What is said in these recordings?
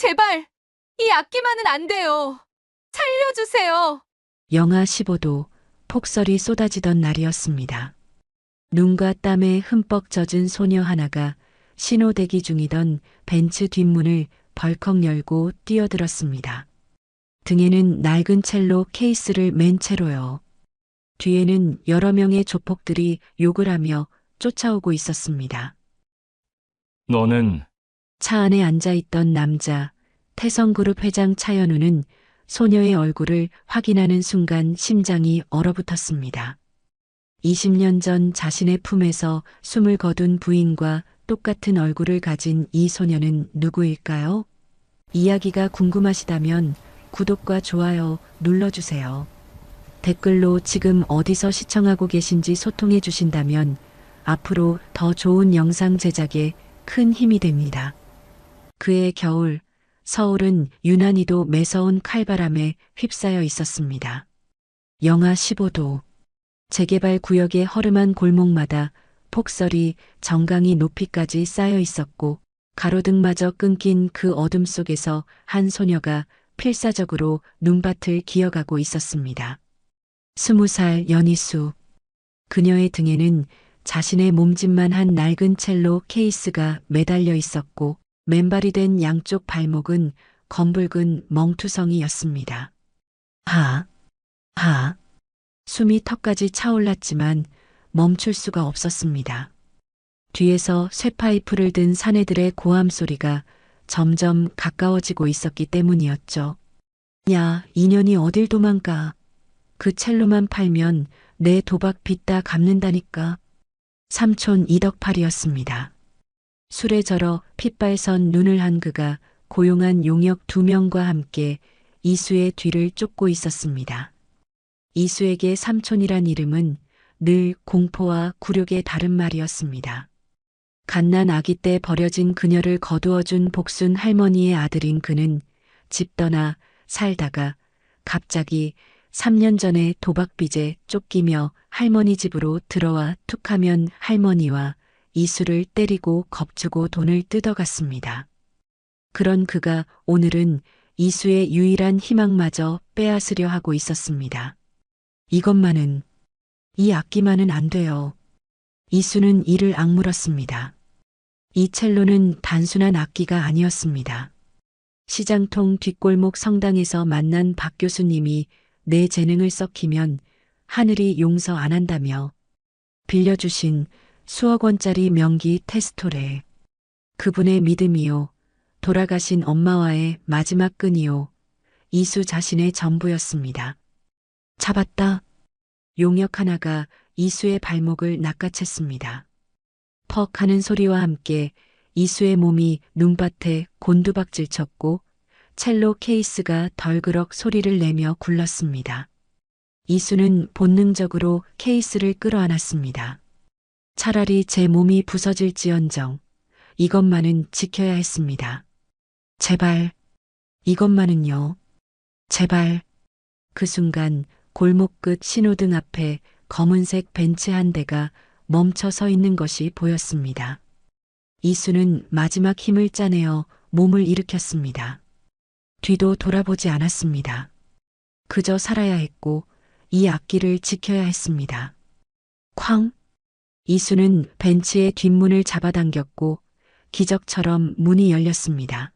제발, 이 악기만은 안 돼요. 살려주세요. 영하 15도, 폭설이 쏟아지던 날이었습니다. 눈과 땀에 흠뻑 젖은 소녀 하나가 신호 대기 중이던 벤츠 뒷문을 벌컥 열고 뛰어들었습니다. 등에는 낡은 첼로 케이스를 맨 채로요. 뒤에는 여러 명의 조폭들이 욕을 하며 쫓아오고 있었습니다. 너는 차 안에 앉아있던 남자, 태성그룹 회장 차연우는 소녀의 얼굴을 확인하는 순간 심장이 얼어붙었습니다. 20년 전 자신의 품에서 숨을 거둔 부인과 똑같은 얼굴을 가진 이 소녀는 누구일까요? 이야기가 궁금하시다면 구독과 좋아요 눌러주세요. 댓글로 지금 어디서 시청하고 계신지 소통해 주신다면 앞으로 더 좋은 영상 제작에 큰 힘이 됩니다. 그해 겨울, 서울은 유난히도 매서운 칼바람에 휩싸여 있었습니다. 영하 15도. 재개발 구역의 허름한 골목마다 폭설이 정강이 높이까지 쌓여 있었고 가로등마저 끊긴 그 어둠 속에서 한 소녀가 필사적으로 눈밭을 기어가고 있었습니다. 20살 연희수. 그녀의 등에는 자신의 몸집만 한 낡은 첼로 케이스가 매달려 있었고 맨발이 된 양쪽 발목은 검붉은 멍투성이였습니다. 하. 숨이 턱까지 차올랐지만 멈출 수가 없었습니다. 뒤에서 쇠파이프를 든 사내들의 고함 소리가 점점 가까워지고 있었기 때문이었죠. 야, 이년이 어딜 도망가. 그 첼로만 팔면 내 도박 빚 다 갚는다니까. 삼촌 이덕팔이었습니다. 술에 절어 핏발선 눈을 한 그가 고용한 용역 2명과 함께 이수의 뒤를 쫓고 있었습니다. 이수에게 삼촌이란 이름은 늘 공포와 굴욕의 다른 말이었습니다. 갓난 아기 때 버려진 그녀를 거두어준 복순 할머니의 아들인 그는 집 떠나 살다가 갑자기 3년 전에 도박빚에 쫓기며 할머니 집으로 들어와 툭하면 할머니와 이수를 때리고 겁주고 돈을 뜯어갔습니다. 그런 그가 오늘은 이수의 유일한 희망마저 빼앗으려 하고 있었습니다. 이 악기만은 안 돼요. 이수는 이를 악물었습니다. 이 첼로는 단순한 악기가 아니었습니다. 시장통 뒷골목 성당에서 만난 박 교수님이 내 재능을 썩히면 하늘이 용서 안 한다며 빌려주신 수억 원짜리 명기 테스토레. 그분의 믿음이요. 돌아가신 엄마와의 마지막 끈이요. 이수 자신의 전부였습니다. 잡았다. 용역 하나가 이수의 발목을 낚아챘습니다. 퍽 하는 소리와 함께 이수의 몸이 눈밭에 곤두박질 쳤고 첼로 케이스가 덜그럭 소리를 내며 굴렀습니다. 이수는 본능적으로 케이스를 끌어안았습니다. 차라리 제 몸이 부서질지언정 이것만은 지켜야 했습니다. 제발, 이것만은요. 제발. 그 순간 골목 끝 신호등 앞에 검은색 벤츠 한 대가 멈춰 서 있는 것이 보였습니다. 이수는 마지막 힘을 짜내어 몸을 일으켰습니다. 뒤도 돌아보지 않았습니다. 그저 살아야 했고 이 악기를 지켜야 했습니다. 쾅! 이수는 벤츠의 뒷문을 잡아당겼고 기적처럼 문이 열렸습니다.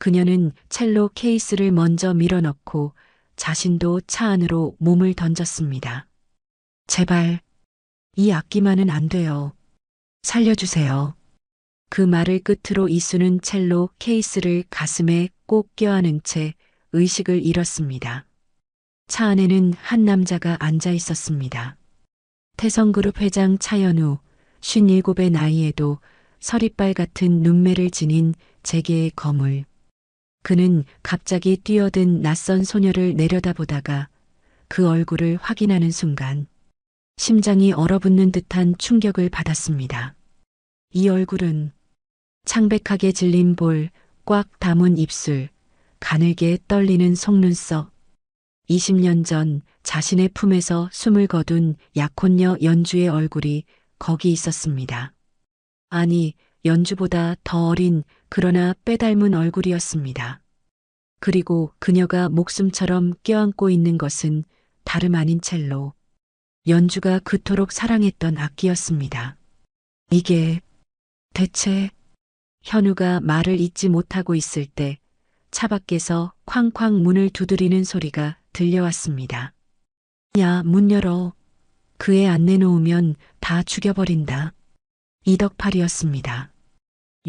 그녀는 첼로 케이스를 먼저 밀어넣고 자신도 차 안으로 몸을 던졌습니다. 제발, 이 악기만은 안 돼요. 살려주세요. 그 말을 끝으로 이수는 첼로 케이스를 가슴에 꼭 껴안은 채 의식을 잃었습니다. 차 안에는 한 남자가 앉아 있었습니다. 태성그룹 회장 차연우, 57의 나이에도 서리빨 같은 눈매를 지닌 재계의 거물. 그는 갑자기 뛰어든 낯선 소녀를 내려다보다가 그 얼굴을 확인하는 순간 심장이 얼어붙는 듯한 충격을 받았습니다. 이 얼굴은 창백하게 질린 볼, 꽉 담은 입술, 가늘게 떨리는 속눈썹. 20년 전 자신의 품에서 숨을 거둔 약혼녀 연주의 얼굴이 거기 있었습니다. 아니, 연주보다 더 어린 그러나 빼닮은 얼굴이었습니다. 그리고 그녀가 목숨처럼 껴안고 있는 것은 다름 아닌 첼로. 연주가 그토록 사랑했던 악기였습니다. 이게 대체 현우가 말을 잇지 못하고 있을 때 차 밖에서 쾅쾅 문을 두드리는 소리가 들려왔습니다. 야, 문 열어. 그 애 안 내놓으면 다 죽여버린다. 이덕팔이었습니다.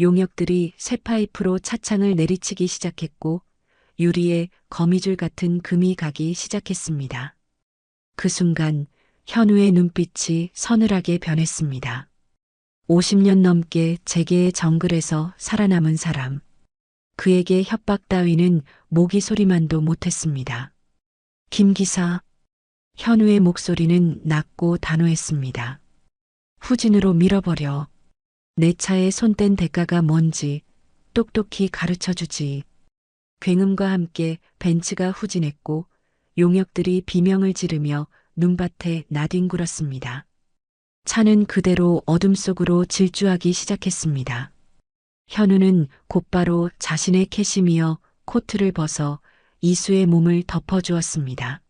용역들이 쇠파이프로 차창을 내리치기 시작했고 유리에 거미줄 같은 금이 가기 시작했습니다. 그 순간 현우의 눈빛이 서늘하게 변했습니다. 50년 넘게 재계의 정글에서 살아남은 사람. 그에게 협박 따위는 모기 소리만도 못했습니다. 김 기사. 현우의 목소리는 낮고 단호했습니다. 후진으로 밀어버려. 내 차에 손댄 대가가 뭔지 똑똑히 가르쳐주지. 굉음과 함께 벤츠가 후진했고 용역들이 비명을 지르며 눈밭에 나뒹굴었습니다. 차는 그대로 어둠 속으로 질주하기 시작했습니다. 현우는 곧바로 자신의 캐시미어 코트를 벗어 이수의 몸을 덮어주었습니다.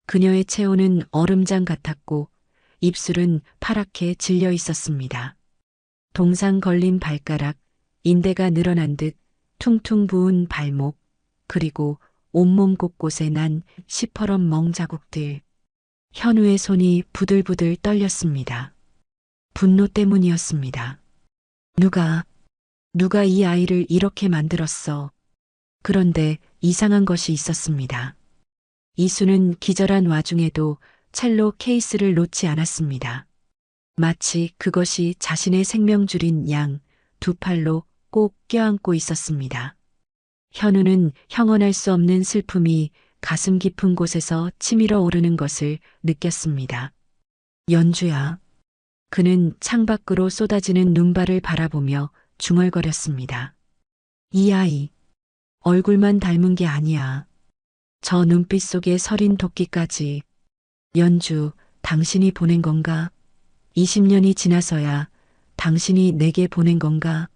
그녀의 체온은 얼음장 같았고 입술은 파랗게 질려 있었습니다. 동상 걸린 발가락, 인대가 늘어난 듯 퉁퉁 부은 발목, 그리고 온몸 곳곳에 난 시퍼런 멍 자국들. 현우의 손이 부들부들 떨렸습니다. 분노 때문이었습니다. 누가 이 아이를 이렇게 만들었어. 그런데 이상한 것이 있었습니다. 이수는 기절한 와중에도 첼로 케이스를 놓지 않았습니다. 마치 그것이 자신의 생명줄인 양 두 팔로 꼭 껴안고 있었습니다. 현우는 형언할 수 없는 슬픔이 가슴 깊은 곳에서 치밀어 오르는 것을 느꼈습니다. 연주야. 그는 창밖으로 쏟아지는 눈발을 바라보며 중얼거렸습니다. 이 아이, 얼굴만 닮은 게 아니야. 저 눈빛 속에 서린 도끼까지. 연주, 당신이 보낸 건가? 20년이 지나서야 당신이 내게 보낸 건가?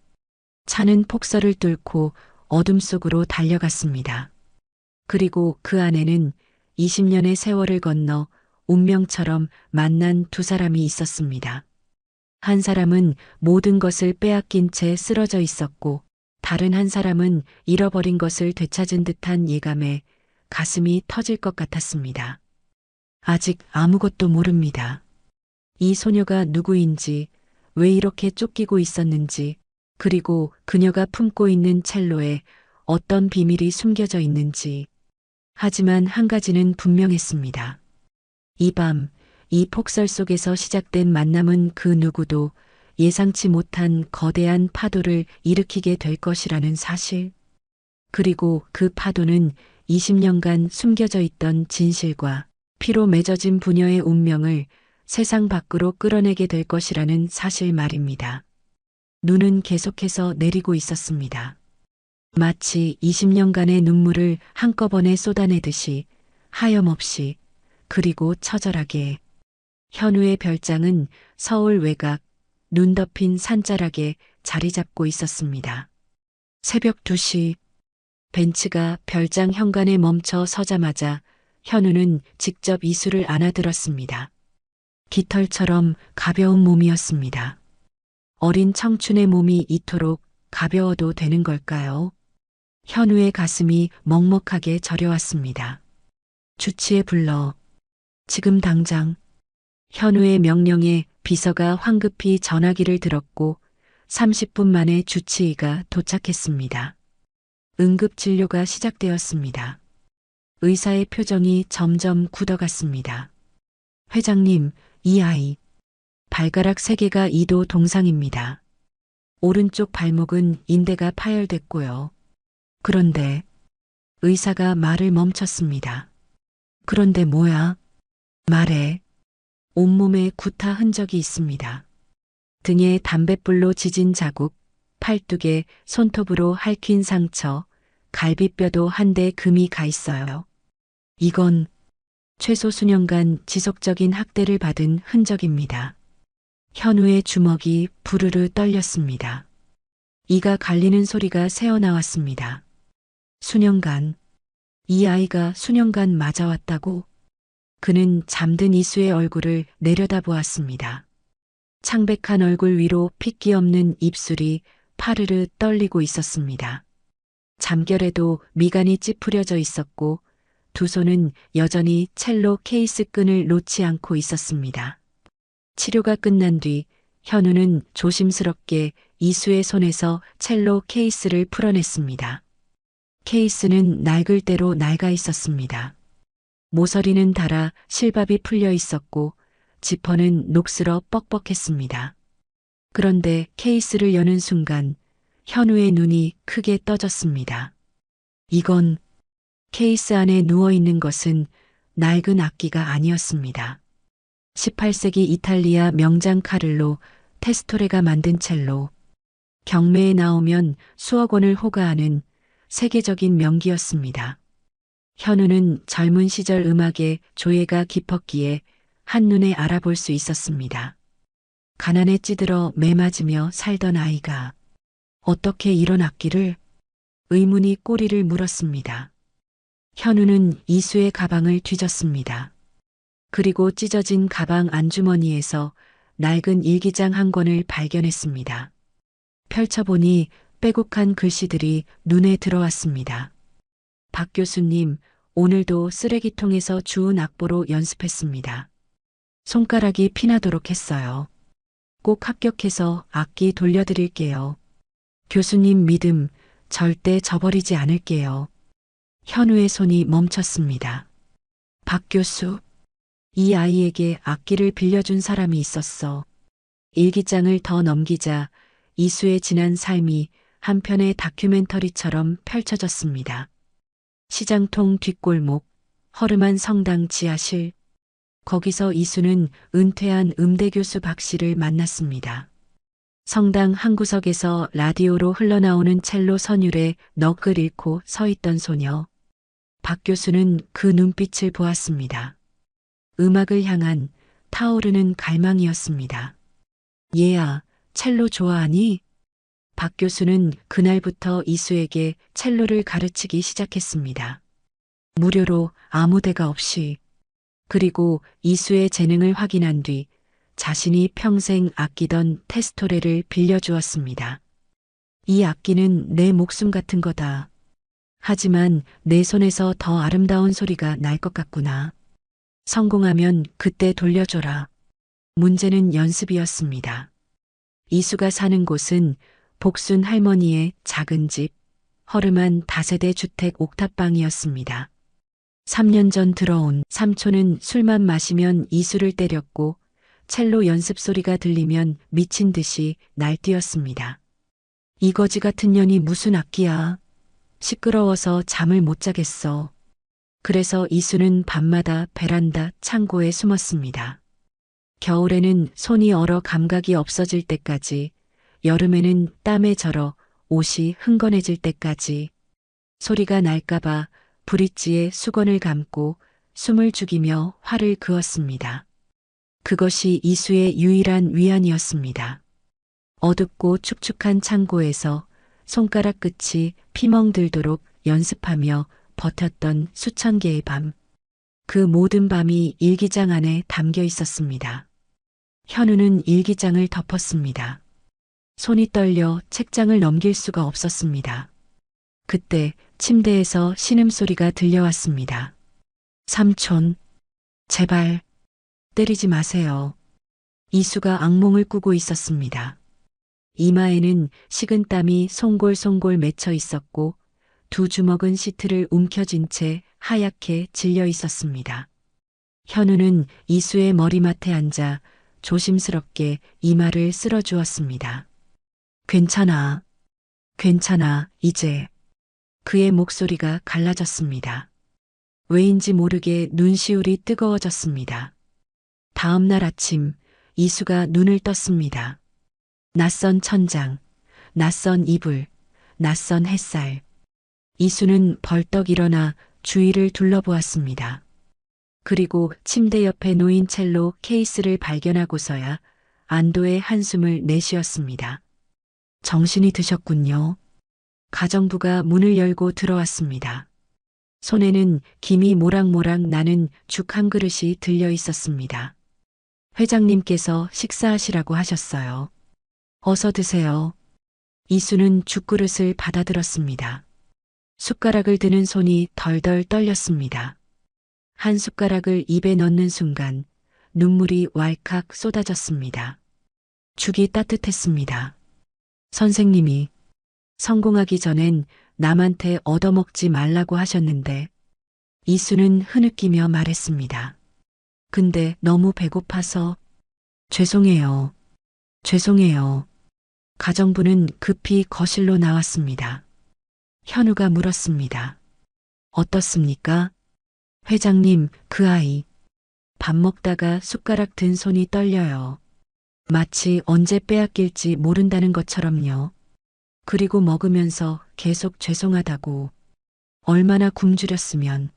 차는 폭설을 뚫고 어둠 속으로 달려갔습니다. 그리고 그 안에는 20년의 세월을 건너 운명처럼 만난 두 사람이 있었습니다. 한 사람은 모든 것을 빼앗긴 채 쓰러져 있었고 다른 한 사람은 잃어버린 것을 되찾은 듯한 예감에 가슴이 터질 것 같았습니다. 아직 아무것도 모릅니다. 이 소녀가 누구인지, 왜 이렇게 쫓기고 있었는지, 그리고 그녀가 품고 있는 첼로에 어떤 비밀이 숨겨져 있는지. 하지만 한 가지는 분명했습니다. 이 밤, 이 폭설 속에서 시작된 만남은 그 누구도 예상치 못한 거대한 파도를 일으키게 될 것이라는 사실. 그리고 그 파도는 20년간 숨겨져 있던 진실과 피로 맺어진 부녀의 운명을 세상 밖으로 끌어내게 될 것이라는 사실 말입니다. 눈은 계속해서 내리고 있었습니다. 마치 20년간의 눈물을 한꺼번에 쏟아내듯이 하염없이 그리고 처절하게. 현우의 별장은 서울 외곽 눈 덮인 산자락에 자리 잡고 있었습니다. 새벽 2시 벤츠가 별장 현관에 멈춰 서자마자 현우는 직접 이수를 안아들었습니다. 깃털처럼 가벼운 몸이었습니다. 어린 청춘의 몸이 이토록 가벼워도 되는 걸까요? 현우의 가슴이 먹먹하게 저려왔습니다. 주치에 불러. 지금 당장. 현우의 명령에 비서가 황급히 전화기를 들었고 30분 만에 주치의가 도착했습니다. 응급진료가 시작되었습니다. 의사의 표정이 점점 굳어갔습니다. 회장님, 이 아이. 발가락 3개가 이도 동상입니다. 오른쪽 발목은 인대가 파열됐고요. 그런데 의사가 말을 멈췄습니다. 그런데 뭐야? 말해. 온몸에 구타 흔적이 있습니다. 등에 담뱃불로 지진 자국, 팔뚝에 손톱으로 핥힌 상처, 갈비뼈도 한 대 금이 가 있어요. 이건 최소 수년간 지속적인 학대를 받은 흔적입니다. 현우의 주먹이 부르르 떨렸습니다. 이가 갈리는 소리가 새어나왔습니다. 수년간, 이 아이가 수년간 맞아왔다고? 그는 잠든 이수의 얼굴을 내려다보았습니다. 창백한 얼굴 위로 핏기 없는 입술이 파르르 떨리고 있었습니다. 잠결에도 미간이 찌푸려져 있었고 두 손은 여전히 첼로 케이스 끈을 놓지 않고 있었습니다. 치료가 끝난 뒤 현우는 조심스럽게 이수의 손에서 첼로 케이스를 풀어냈습니다. 케이스는 낡을 대로 낡아 있었습니다. 모서리는 닳아 실밥이 풀려 있었고 지퍼는 녹슬어 뻑뻑했습니다. 그런데 케이스를 여는 순간 현우의 눈이 크게 떠졌습니다. 이건 케이스 안에 누워 있는 것은 낡은 악기가 아니었습니다. 18세기 이탈리아 명장 카를로 테스토레가 만든 첼로. 경매에 나오면 수억 원을 호가하는 세계적인 명기였습니다. 현우는 젊은 시절 음악에 조예가 깊었기에 한눈에 알아볼 수 있었습니다. 가난에 찌들어 매맞으며 살던 아이가 어떻게 이런 악기를? 의문이 꼬리를 물었습니다. 현우는 이수의 가방을 뒤졌습니다. 그리고 찢어진 가방 안주머니에서 낡은 일기장 한 권을 발견했습니다. 펼쳐보니 빼곡한 글씨들이 눈에 들어왔습니다. 박 교수님, 오늘도 쓰레기통에서 주운 악보로 연습했습니다. 손가락이 피나도록 했어요. 꼭 합격해서 악기 돌려드릴게요. 교수님 믿음 절대 저버리지 않을게요. 현우의 손이 멈췄습니다. 박 교수, 이 아이에게 악기를 빌려준 사람이 있었어. 일기장을 더 넘기자 이수의 지난 삶이 한 편의 다큐멘터리처럼 펼쳐졌습니다. 시장통 뒷골목, 허름한 성당 지하실. 거기서 이수는 은퇴한 음대 교수 박 씨를 만났습니다. 성당 한 구석에서 라디오로 흘러나오는 첼로 선율에 넋을 잃고 서 있던 소녀. 박 교수는 그 눈빛을 보았습니다. 음악을 향한 타오르는 갈망이었습니다. 얘야, 첼로 좋아하니? 박 교수는 그날부터 이수에게 첼로를 가르치기 시작했습니다. 무료로 아무 대가 없이. 그리고 이수의 재능을 확인한 뒤 자신이 평생 아끼던 테스토레를 빌려주었습니다. 이 악기는 내 목숨 같은 거다. 하지만 내 손에서 더 아름다운 소리가 날 것 같구나. 성공하면 그때 돌려줘라. 문제는 연습이었습니다. 이수가 사는 곳은 복순 할머니의 작은 집, 허름한 다세대 주택 옥탑방이었습니다. 3년 전 들어온 삼촌은 술만 마시면 이수를 때렸고 첼로 연습 소리가 들리면 미친 듯이 날뛰었습니다. 이 거지 같은 년이 무슨 악기야. 시끄러워서 잠을 못 자겠어. 그래서 이수는 밤마다 베란다 창고에 숨었습니다. 겨울에는 손이 얼어 감각이 없어질 때까지, 여름에는 땀에 절어 옷이 흥건해질 때까지 소리가 날까봐 브릿지에 수건을 감고 숨을 죽이며 활을 그었습니다. 그것이 이수의 유일한 위안이었습니다. 어둡고 축축한 창고에서 손가락 끝이 피멍들도록 연습하며 버텼던 수천 개의 밤. 그 모든 밤이 일기장 안에 담겨 있었습니다. 현우는 일기장을 덮었습니다. 손이 떨려 책장을 넘길 수가 없었습니다. 그때 침대에서 신음소리가 들려왔습니다. 삼촌, 제발 때리지 마세요. 이수가 악몽을 꾸고 있었습니다. 이마에는 식은 땀이 송골송골 맺혀 있었고 두 주먹은 시트를 움켜쥔 채 하얗게 질려 있었습니다. 현우는 이수의 머리맡에 앉아 조심스럽게 이마를 쓸어주었습니다. 괜찮아. 괜찮아, 이제. 그의 목소리가 갈라졌습니다. 왜인지 모르게 눈시울이 뜨거워졌습니다. 다음 날 아침 이수가 눈을 떴습니다. 낯선 천장, 낯선 이불, 낯선 햇살. 이수는 벌떡 일어나 주위를 둘러보았습니다. 그리고 침대 옆에 놓인 첼로 케이스를 발견하고서야 안도의 한숨을 내쉬었습니다. 정신이 드셨군요. 가정부가 문을 열고 들어왔습니다. 손에는 김이 모락모락 나는 죽 한 그릇이 들려 있었습니다. 회장님께서 식사하시라고 하셨어요. 어서 드세요. 이수는 죽그릇을 받아들었습니다. 숟가락을 드는 손이 덜덜 떨렸습니다. 한 숟가락을 입에 넣는 순간 눈물이 왈칵 쏟아졌습니다. 죽이 따뜻했습니다. 선생님이 성공하기 전엔 남한테 얻어먹지 말라고 하셨는데 이수는 흐느끼며 말했습니다. 근데 너무 배고파서 죄송해요. 죄송해요. 가정부는 급히 거실로 나왔습니다. 현우가 물었습니다. 어떻습니까? 회장님, 그 아이. 밥 먹다가 숟가락 든 손이 떨려요. 마치 언제 빼앗길지 모른다는 것처럼요. 그리고 먹으면서 계속 죄송하다고. 얼마나 굶주렸으면.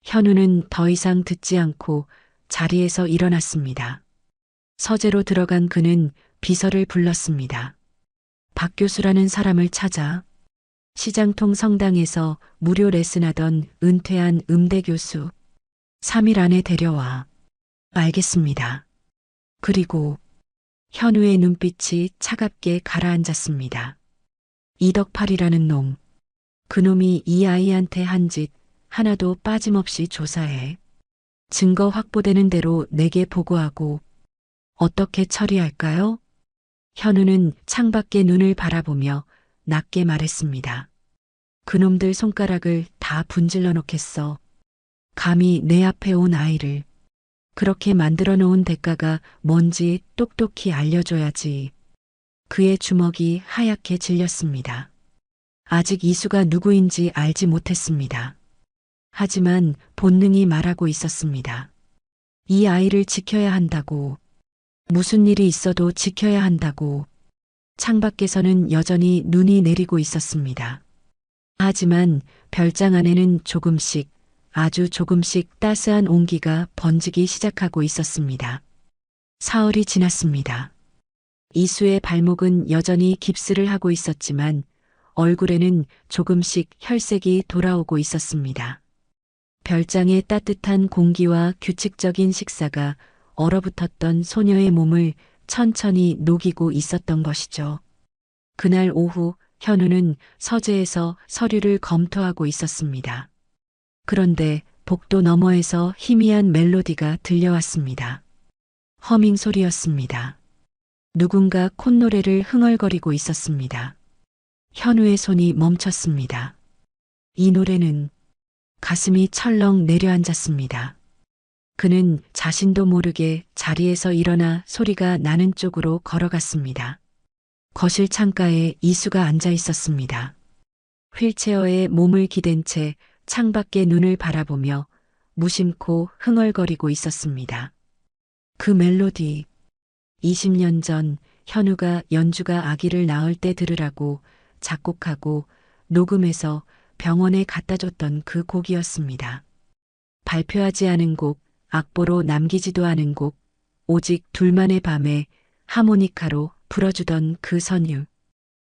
현우는 더 이상 듣지 않고 자리에서 일어났습니다. 서재로 들어간 그는 비서를 불렀습니다. 박 교수라는 사람을 찾아 시장통 성당에서 무료 레슨하던 은퇴한 음대 교수 3일 안에 데려와. 알겠습니다. 그리고 현우의 눈빛이 차갑게 가라앉았습니다. 이덕팔이라는 놈. 그놈이 이 아이한테 한 짓 하나도 빠짐없이 조사해. 증거 확보되는 대로 내게 보고하고. 어떻게 처리할까요? 현우는 창밖에 눈을 바라보며 낮게 말했습니다. 그놈들 손가락을 다 분질러 놓겠어. 감히 내 앞에 온 아이를. 그렇게 만들어 놓은 대가가 뭔지 똑똑히 알려줘야지. 그의 주먹이 하얗게 질렸습니다. 아직 이수가 누구인지 알지 못했습니다. 하지만 본능이 말하고 있었습니다. 이 아이를 지켜야 한다고. 무슨 일이 있어도 지켜야 한다고. 창밖에서는 여전히 눈이 내리고 있었습니다. 하지만 별장 안에는 조금씩, 아주 조금씩 따스한 온기가 번지기 시작하고 있었습니다. 사흘이 지났습니다. 이수의 발목은 여전히 깁스를 하고 있었지만 얼굴에는 조금씩 혈색이 돌아오고 있었습니다. 별장의 따뜻한 공기와 규칙적인 식사가 얼어붙었던 소녀의 몸을 천천히 녹이고 있었던 것이죠. 그날 오후 현우는 서재에서 서류를 검토하고 있었습니다. 그런데 복도 너머에서 희미한 멜로디가 들려왔습니다. 허밍 소리였습니다. 누군가 콧노래를 흥얼거리고 있었습니다. 현우의 손이 멈췄습니다. 이 노래는 가슴이 철렁 내려앉았습니다. 그는 자신도 모르게 자리에서 일어나 소리가 나는 쪽으로 걸어갔습니다. 거실 창가에 이수가 앉아 있었습니다. 휠체어에 몸을 기댄 채 창밖에 눈을 바라보며 무심코 흥얼거리고 있었습니다. 그 멜로디, 20년 전 현우가 연주가 아기를 낳을 때 들으라고 작곡하고 녹음해서 병원에 갖다 줬던 그 곡이었습니다. 발표하지 않은 곡, 악보로 남기지도 않은 곡, 오직 둘만의 밤에 하모니카로 불어주던 그 선율.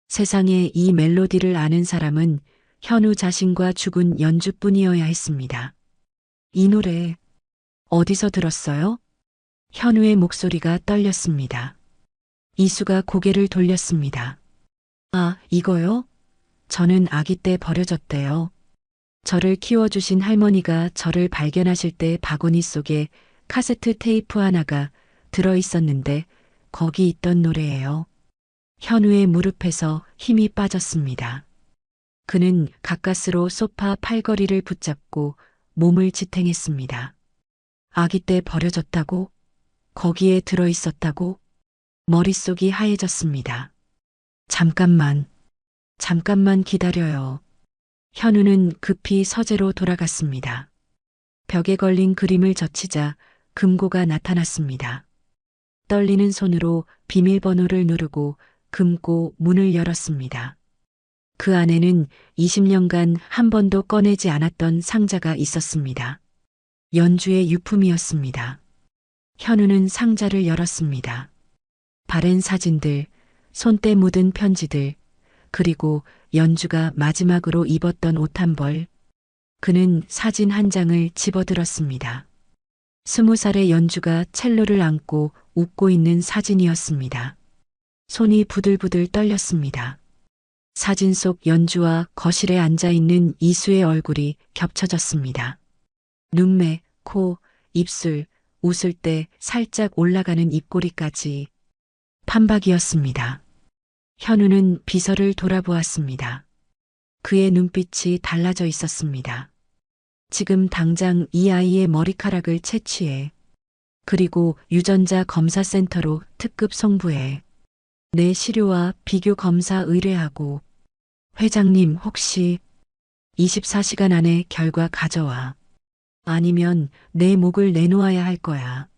세상에 이 멜로디를 아는 사람은 현우 자신과 죽은 연주뿐이어야 했습니다. 이 노래 어디서 들었어요? 현우의 목소리가 떨렸습니다. 이수가 고개를 돌렸습니다. 아, 이거요? 저는 아기 때 버려졌대요. 저를 키워주신 할머니가 저를 발견하실 때 바구니 속에 카세트 테이프 하나가 들어있었는데 거기 있던 노래예요. 현우의 무릎에서 힘이 빠졌습니다. 그는 가까스로 소파 팔걸이를 붙잡고 몸을 지탱했습니다. 아기 때 버려졌다고? 거기에 들어있었다고? 머릿속이 하얘졌습니다. 잠깐만 기다려요. 현우는 급히 서재로 돌아갔습니다. 벽에 걸린 그림을 젖히자 금고가 나타났습니다. 떨리는 손으로 비밀번호를 누르고 금고 문을 열었습니다. 그 안에는 20년간 한 번도 꺼내지 않았던 상자가 있었습니다. 연주의 유품이었습니다. 현우는 상자를 열었습니다. 바랜 사진들, 손때 묻은 편지들, 그리고 연주가 마지막으로 입었던 옷 한 벌. 그는 사진 한 장을 집어들었습니다. 20살의 연주가 첼로를 안고 웃고 있는 사진이었습니다. 손이 부들부들 떨렸습니다. 사진 속 연주와 거실에 앉아 있는 이수의 얼굴이 겹쳐졌습니다. 눈매, 코, 입술, 웃을 때 살짝 올라가는 입꼬리까지 판박이었습니다. 현우는 비서를 돌아보았습니다. 그의 눈빛이 달라져 있었습니다. 지금 당장 이 아이의 머리카락을 채취해, 그리고 유전자 검사센터로 특급 송부해. 내 시료와 비교 검사 의뢰하고, 회장님 혹시 24시간 안에 결과 가져와. 아니면 내 목을 내놓아야 할 거야.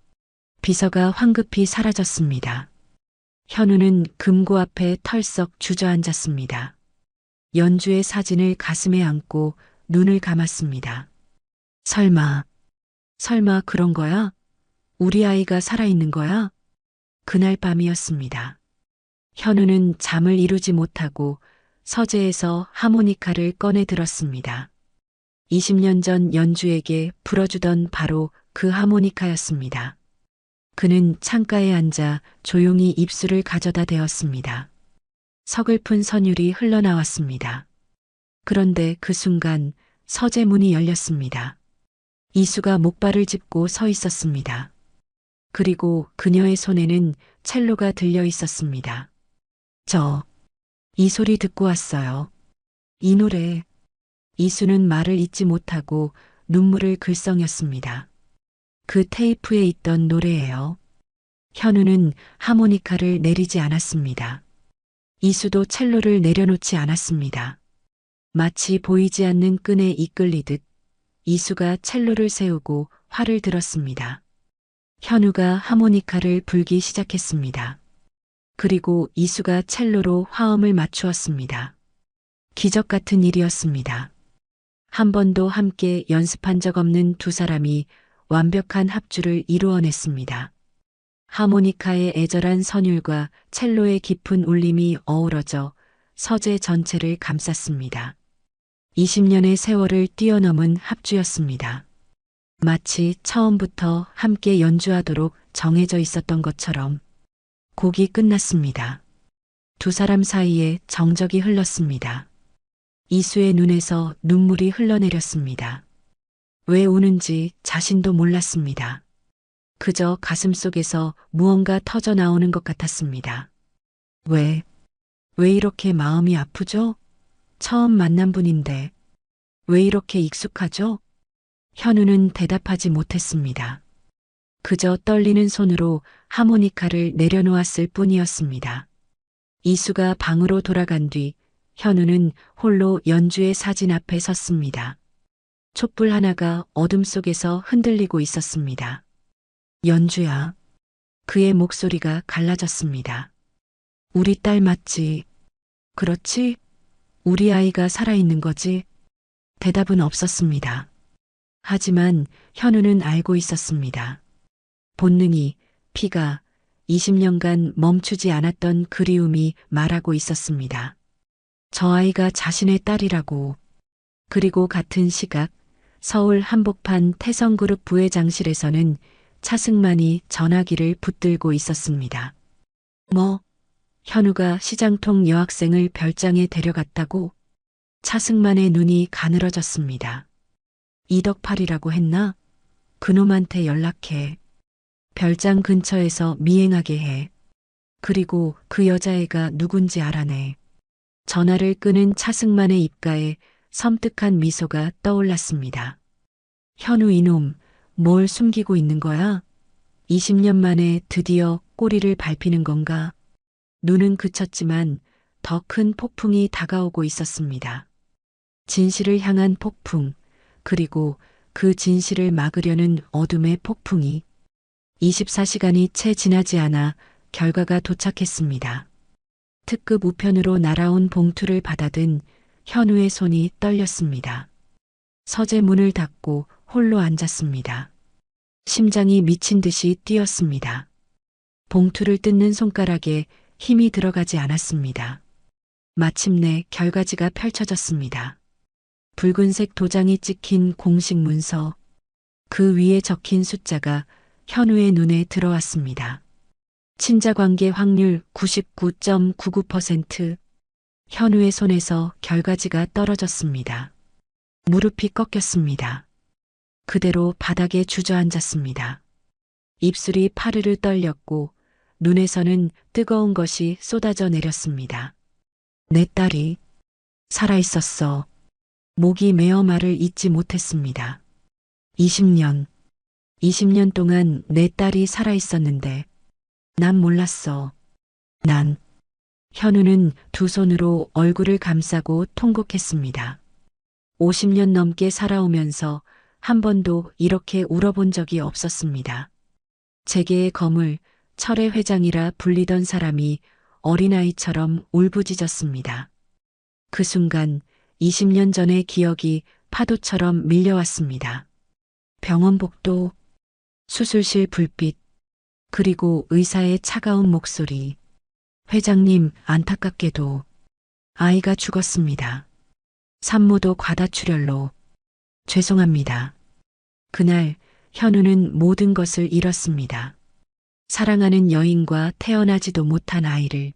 비서가 황급히 사라졌습니다. 현우는 금고 앞에 털썩 주저앉았습니다. 연주의 사진을 가슴에 안고 눈을 감았습니다. 설마 그런 거야? 우리 아이가 살아있는 거야? 그날 밤이었습니다. 현우는 잠을 이루지 못하고 서재에서 하모니카를 꺼내 들었습니다. 20년 전 연주에게 불어주던 바로 그 하모니카였습니다. 그는 창가에 앉아 조용히 입술을 가져다 대었습니다. 서글픈 선율이 흘러나왔습니다. 그런데 그 순간 서재 문이 열렸습니다. 이수가 목발을 짚고 서 있었습니다. 그리고 그녀의 손에는 첼로가 들려 있었습니다. 이 소리 듣고 왔어요. 이 노래. 이수는 말을 잇지 못하고 눈물을 글썽였습니다. 그 테이프에 있던 노래예요. 현우는 하모니카를 내리지 않았습니다. 이수도 첼로를 내려놓지 않았습니다. 마치 보이지 않는 끈에 이끌리듯 이수가 첼로를 세우고 활을 들었습니다. 현우가 하모니카를 불기 시작했습니다. 그리고 이수가 첼로로 화음을 맞추었습니다. 기적 같은 일이었습니다. 한 번도 함께 연습한 적 없는 두 사람이 완벽한 합주를 이루어냈습니다. 하모니카의 애절한 선율과 첼로의 깊은 울림이 어우러져 서재 전체를 감쌌습니다. 20년의 세월을 뛰어넘은 합주였습니다. 마치 처음부터 함께 연주하도록 정해져 있었던 것처럼. 곡이 끝났습니다. 두 사람 사이에 정적이 흘렀습니다. 이수의 눈에서 눈물이 흘러내렸습니다. 왜 우는지 자신도 몰랐습니다. 그저 가슴속에서 무언가 터져 나오는 것 같았습니다. 왜 이렇게 마음이 아프죠? 처음 만난 분인데 왜 이렇게 익숙하죠? 현우는 대답하지 못했습니다. 그저 떨리는 손으로 하모니카를 내려놓았을 뿐이었습니다. 이수가 방으로 돌아간 뒤 현우는 홀로 연주의 사진 앞에 섰습니다. 촛불 하나가 어둠 속에서 흔들리고 있었습니다. 연주야. 그의 목소리가 갈라졌습니다. 우리 딸 맞지? 그렇지? 우리 아이가 살아있는 거지? 대답은 없었습니다. 하지만 현우는 알고 있었습니다. 본능이, 피가 20년간 멈추지 않았던 그리움이 말하고 있었습니다. 저 아이가 자신의 딸이라고. 그리고 같은 시각 서울 한복판 태성그룹 부회장실에서는 차승만이 전화기를 붙들고 있었습니다. 현우가 시장통 여학생을 별장에 데려갔다고? 차승만의 눈이 가늘어졌습니다. 이덕팔이라고 했나? 그놈한테 연락해. 별장 근처에서 미행하게 해. 그리고 그 여자애가 누군지 알아내. 전화를 끄는 차승만의 입가에 섬뜩한 미소가 떠올랐습니다. 현우 이놈, 뭘 숨기고 있는 거야? 20년 만에 드디어 꼬리를 밟히는 건가? 눈은 그쳤지만 더 큰 폭풍이 다가오고 있었습니다. 진실을 향한 폭풍, 그리고 그 진실을 막으려는 어둠의 폭풍이. 24시간이 채 지나지 않아 결과가 도착했습니다. 특급 우편으로 날아온 봉투를 받아든 현우의 손이 떨렸습니다. 서재 문을 닫고 홀로 앉았습니다. 심장이 미친 듯이 뛰었습니다. 봉투를 뜯는 손가락에 힘이 들어가지 않았습니다. 마침내 결과지가 펼쳐졌습니다. 붉은색 도장이 찍힌 공식 문서, 그 위에 적힌 숫자가 현우의 눈에 들어왔습니다. 친자관계 확률 99.99%. 현우의 손에서 결과지가 떨어졌습니다. 무릎이 꺾였습니다. 그대로 바닥에 주저앉았습니다. 입술이 파르르 떨렸고 눈에서는 뜨거운 것이 쏟아져 내렸습니다. 내 딸이 살아있었어. 목이 메어 말을 잇지 못했습니다. 20년 동안 내 딸이 살아있었는데 난 몰랐어. 난. 현우는 두 손으로 얼굴을 감싸고 통곡했습니다. 50년 넘게 살아오면서 한 번도 이렇게 울어본 적이 없었습니다. 재계의 거물, 철의 회장이라 불리던 사람이 어린아이처럼 울부짖었습니다. 그 순간 20년 전의 기억이 파도처럼 밀려왔습니다. 병원 복도, 수술실 불빛, 그리고 의사의 차가운 목소리. 회장님, 안타깝게도 아이가 죽었습니다. 산모도 과다출혈로. 죄송합니다. 그날 현우는 모든 것을 잃었습니다. 사랑하는 여인과 태어나지도 못한 아이를.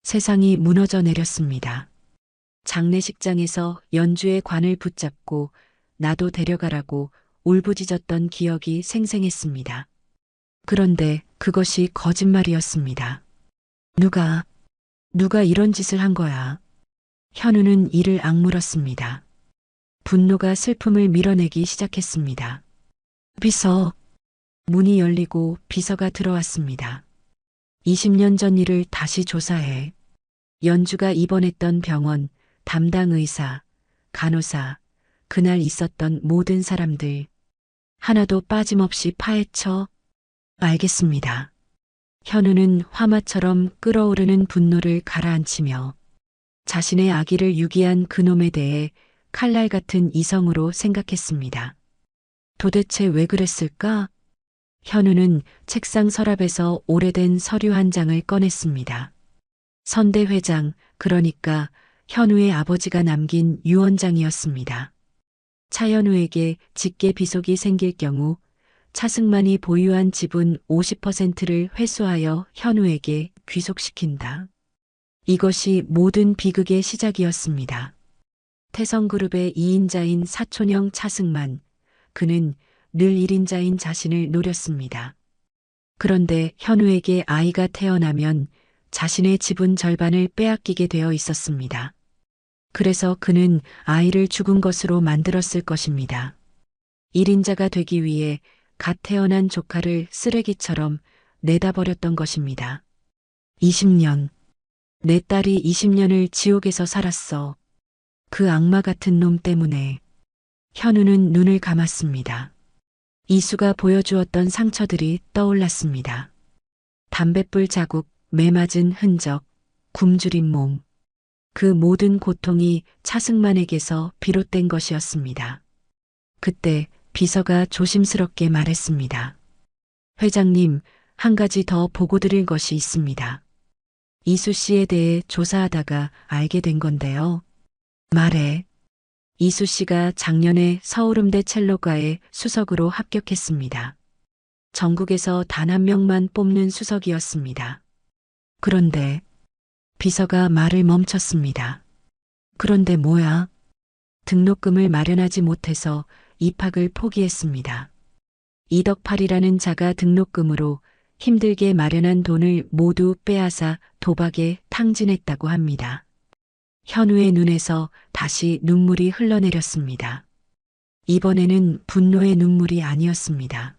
세상이 무너져 내렸습니다. 장례식장에서 연주의 관을 붙잡고 나도 데려가라고 울부짖었던 기억이 생생했습니다. 그런데 그것이 거짓말이었습니다. 누가 이런 짓을 한 거야? 현우는 이를 악물었습니다. 분노가 슬픔을 밀어내기 시작했습니다. 비서. 문이 열리고 비서가 들어왔습니다. 20년 전 일을 다시 조사해. 연주가 입원했던 병원, 담당 의사, 간호사, 그날 있었던 모든 사람들. 하나도 빠짐없이 파헤쳐. 알겠습니다. 현우는 화마처럼 끓어오르는 분노를 가라앉히며 자신의 아기를 유기한 그놈에 대해 칼날 같은 이성으로 생각했습니다. 도대체 왜 그랬을까? 현우는 책상 서랍에서 오래된 서류 한 장을 꺼냈습니다. 선대 회장, 그러니까 현우의 아버지가 남긴 유언장이었습니다. 차현우에게 직계 비속이 생길 경우 차승만이 보유한 지분 50%를 회수하여 현우에게 귀속시킨다. 이것이 모든 비극의 시작이었습니다. 태성그룹의 2인자인 사촌형 차승만, 그는 늘 1인자인 자신을 노렸습니다. 그런데 현우에게 아이가 태어나면 자신의 지분 절반을 빼앗기게 되어 있었습니다. 그래서 그는 아이를 죽은 것으로 만들었을 것입니다. 1인자가 되기 위해 갓 태어난 조카를 쓰레기처럼 내다버렸던 것입니다. 20년. 내 딸이 20년을 지옥에서 살았어. 그 악마 같은 놈 때문에. 현우는 눈을 감았습니다. 이수가 보여주었던 상처들이 떠올랐습니다. 담뱃불 자국, 매맞은 흔적, 굶주린 몸. 그 모든 고통이 차승만에게서 비롯된 것이었습니다. 그때 비서가 조심스럽게 말했습니다. 회장님, 한 가지 더 보고드릴 것이 있습니다. 이수 씨에 대해 조사하다가 알게 된 건데요. 말해. 이수 씨가 작년에 서울음대 첼로과에 수석으로 합격했습니다. 전국에서 단 한 명만 뽑는 수석이었습니다. 그런데 비서가 말을 멈췄습니다. 그런데 뭐야? 등록금을 마련하지 못해서 입학을 포기했습니다. 이덕팔이라는 자가 등록금으로 힘들게 마련한 돈을 모두 빼앗아 도박에 탕진했다고 합니다. 현우의 눈에서 다시 눈물이 흘러내렸습니다. 이번에는 분노의 눈물이 아니었습니다.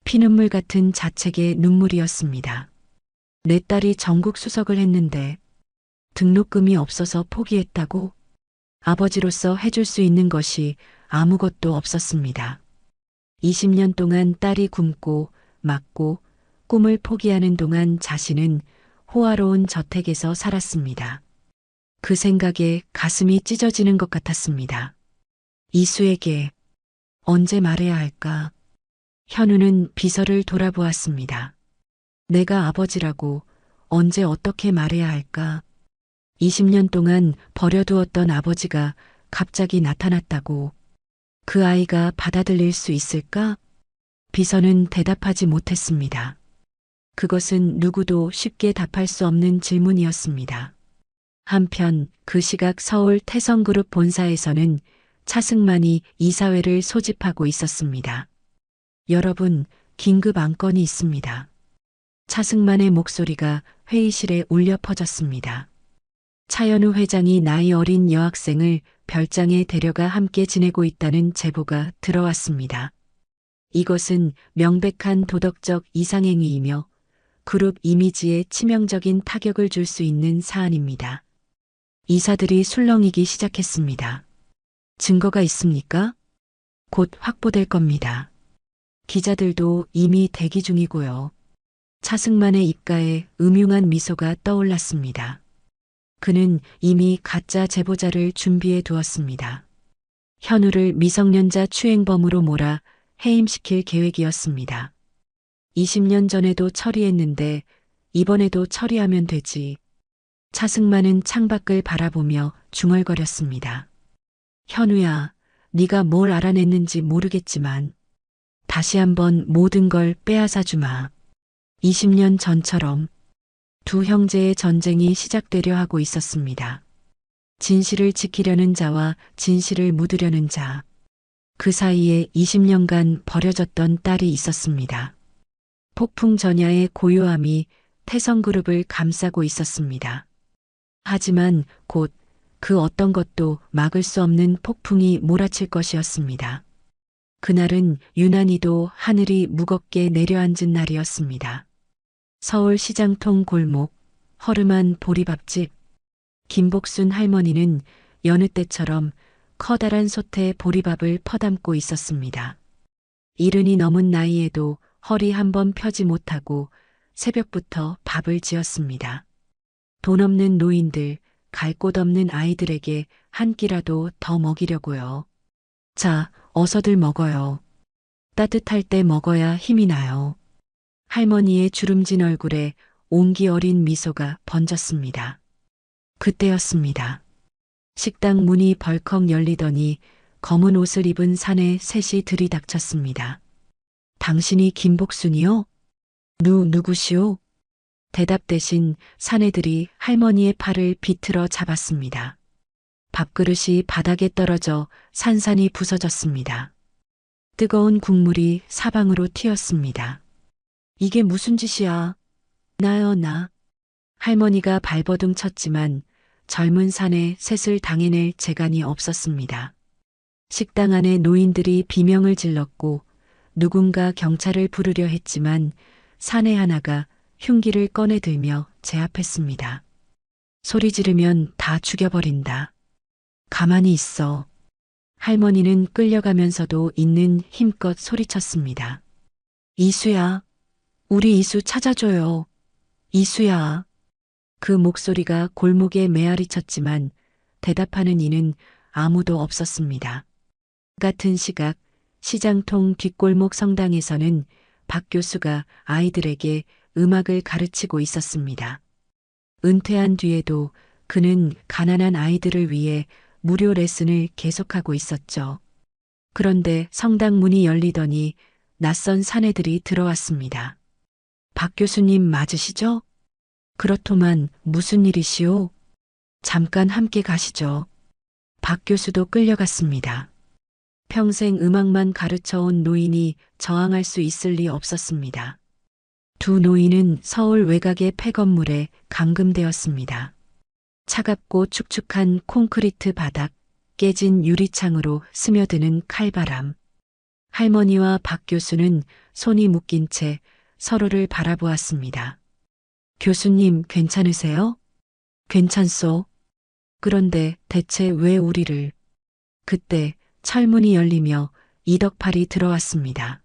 피눈물 같은 자책의 눈물이었습니다. 내 딸이 전국 수석을 했는데 등록금이 없어서 포기했다고? 아버지로서 해줄 수 있는 것이 아무것도 없었습니다. 20년 동안 딸이 굶고 맞고 꿈을 포기하는 동안 자신은 호화로운 저택에서 살았습니다. 그 생각에 가슴이 찢어지는 것 같았습니다. 이수에게 언제 말해야 할까? 현우는 비서를 돌아보았습니다. 내가 아버지라고 언제 어떻게 말해야 할까? 20년 동안 버려두었던 아버지가 갑자기 나타났다고. 그 아이가 받아들일 수 있을까? 비서는 대답하지 못했습니다. 그것은 누구도 쉽게 답할 수 없는 질문이었습니다. 한편 그 시각 서울 태성그룹 본사에서는 차승만이 이사회를 소집하고 있었습니다. 여러분, 긴급 안건이 있습니다. 차승만의 목소리가 회의실에 울려 퍼졌습니다. 차현우 회장이 나이 어린 여학생을 별장에 데려가 함께 지내고 있다는 제보가 들어왔습니다. 이것은 명백한 도덕적 이상행위이며 그룹 이미지에 치명적인 타격을 줄 수 있는 사안입니다. 이사들이 술렁이기 시작했습니다. 증거가 있습니까? 곧 확보될 겁니다. 기자들도 이미 대기 중이고요. 차승만의 입가에 음흉한 미소가 떠올랐습니다. 그는 이미 가짜 제보자를 준비해 두었습니다. 현우를 미성년자 추행범으로 몰아 해임시킬 계획이었습니다. 20년 전에도 처리했는데 이번에도 처리하면 되지. 차승만은 창밖을 바라보며 중얼거렸습니다. 현우야, 네가 뭘 알아냈는지 모르겠지만 다시 한번 모든 걸 빼앗아 주마. 20년 전처럼 두 형제의 전쟁이 시작되려 하고 있었습니다. 진실을 지키려는 자와 진실을 묻으려는 자. 그 사이에 20년간 버려졌던 딸이 있었습니다. 폭풍 전야의 고요함이 태성그룹을 감싸고 있었습니다. 하지만 곧 그 어떤 것도 막을 수 없는 폭풍이 몰아칠 것이었습니다. 그날은 유난히도 하늘이 무겁게 내려앉은 날이었습니다. 서울 시장통 골목, 허름한 보리밥집. 김복순 할머니는 여느 때처럼 커다란 솥에 보리밥을 퍼담고 있었습니다. 이른이 넘은 나이에도 허리 한번 펴지 못하고 새벽부터 밥을 지었습니다. 돈 없는 노인들, 갈 곳 없는 아이들에게 한 끼라도 더 먹이려고요. 자, 어서들 먹어요. 따뜻할 때 먹어야 힘이 나요. 할머니의 주름진 얼굴에 온기 어린 미소가 번졌습니다. 그때였습니다. 식당 문이 벌컥 열리더니 검은 옷을 입은 사내 셋이 들이닥쳤습니다. 당신이 김복순이요? 누구시오? 대답 대신 사내들이 할머니의 팔을 비틀어 잡았습니다. 밥그릇이 바닥에 떨어져 산산이 부서졌습니다. 뜨거운 국물이 사방으로 튀었습니다. 이게 무슨 짓이야? 나요, 나. 할머니가 발버둥 쳤지만 젊은 사내 셋을 당해낼 재간이 없었습니다. 식당 안에 노인들이 비명을 질렀고 누군가 경찰을 부르려 했지만 사내 하나가 흉기를 꺼내 들며 제압했습니다. 소리 지르면 다 죽여버린다. 가만히 있어. 할머니는 끌려가면서도 있는 힘껏 소리쳤습니다. 이수야, 우리 이수 찾아줘요. 이수야. 그 목소리가 골목에 메아리 쳤지만 대답하는 이는 아무도 없었습니다. 같은 시각 시장통 뒷골목 성당에서는 박 교수가 아이들에게 음악을 가르치고 있었습니다. 은퇴한 뒤에도 그는 가난한 아이들을 위해 무료 레슨을 계속하고 있었죠. 그런데 성당 문이 열리더니 낯선 사내들이 들어왔습니다. 박 교수님 맞으시죠? 그렇더만 무슨 일이시오? 잠깐 함께 가시죠. 박 교수도 끌려갔습니다. 평생 음악만 가르쳐온 노인이 저항할 수 있을 리 없었습니다. 두 노인은 서울 외곽의 폐건물에 감금되었습니다. 차갑고 축축한 콘크리트 바닥, 깨진 유리창으로 스며드는 칼바람. 할머니와 박 교수는 손이 묶인 채 서로를 바라보았습니다. 교수님 괜찮으세요? 괜찮소. 그런데 대체 왜 우리를? 그때 철문이 열리며 이덕팔이 들어왔습니다.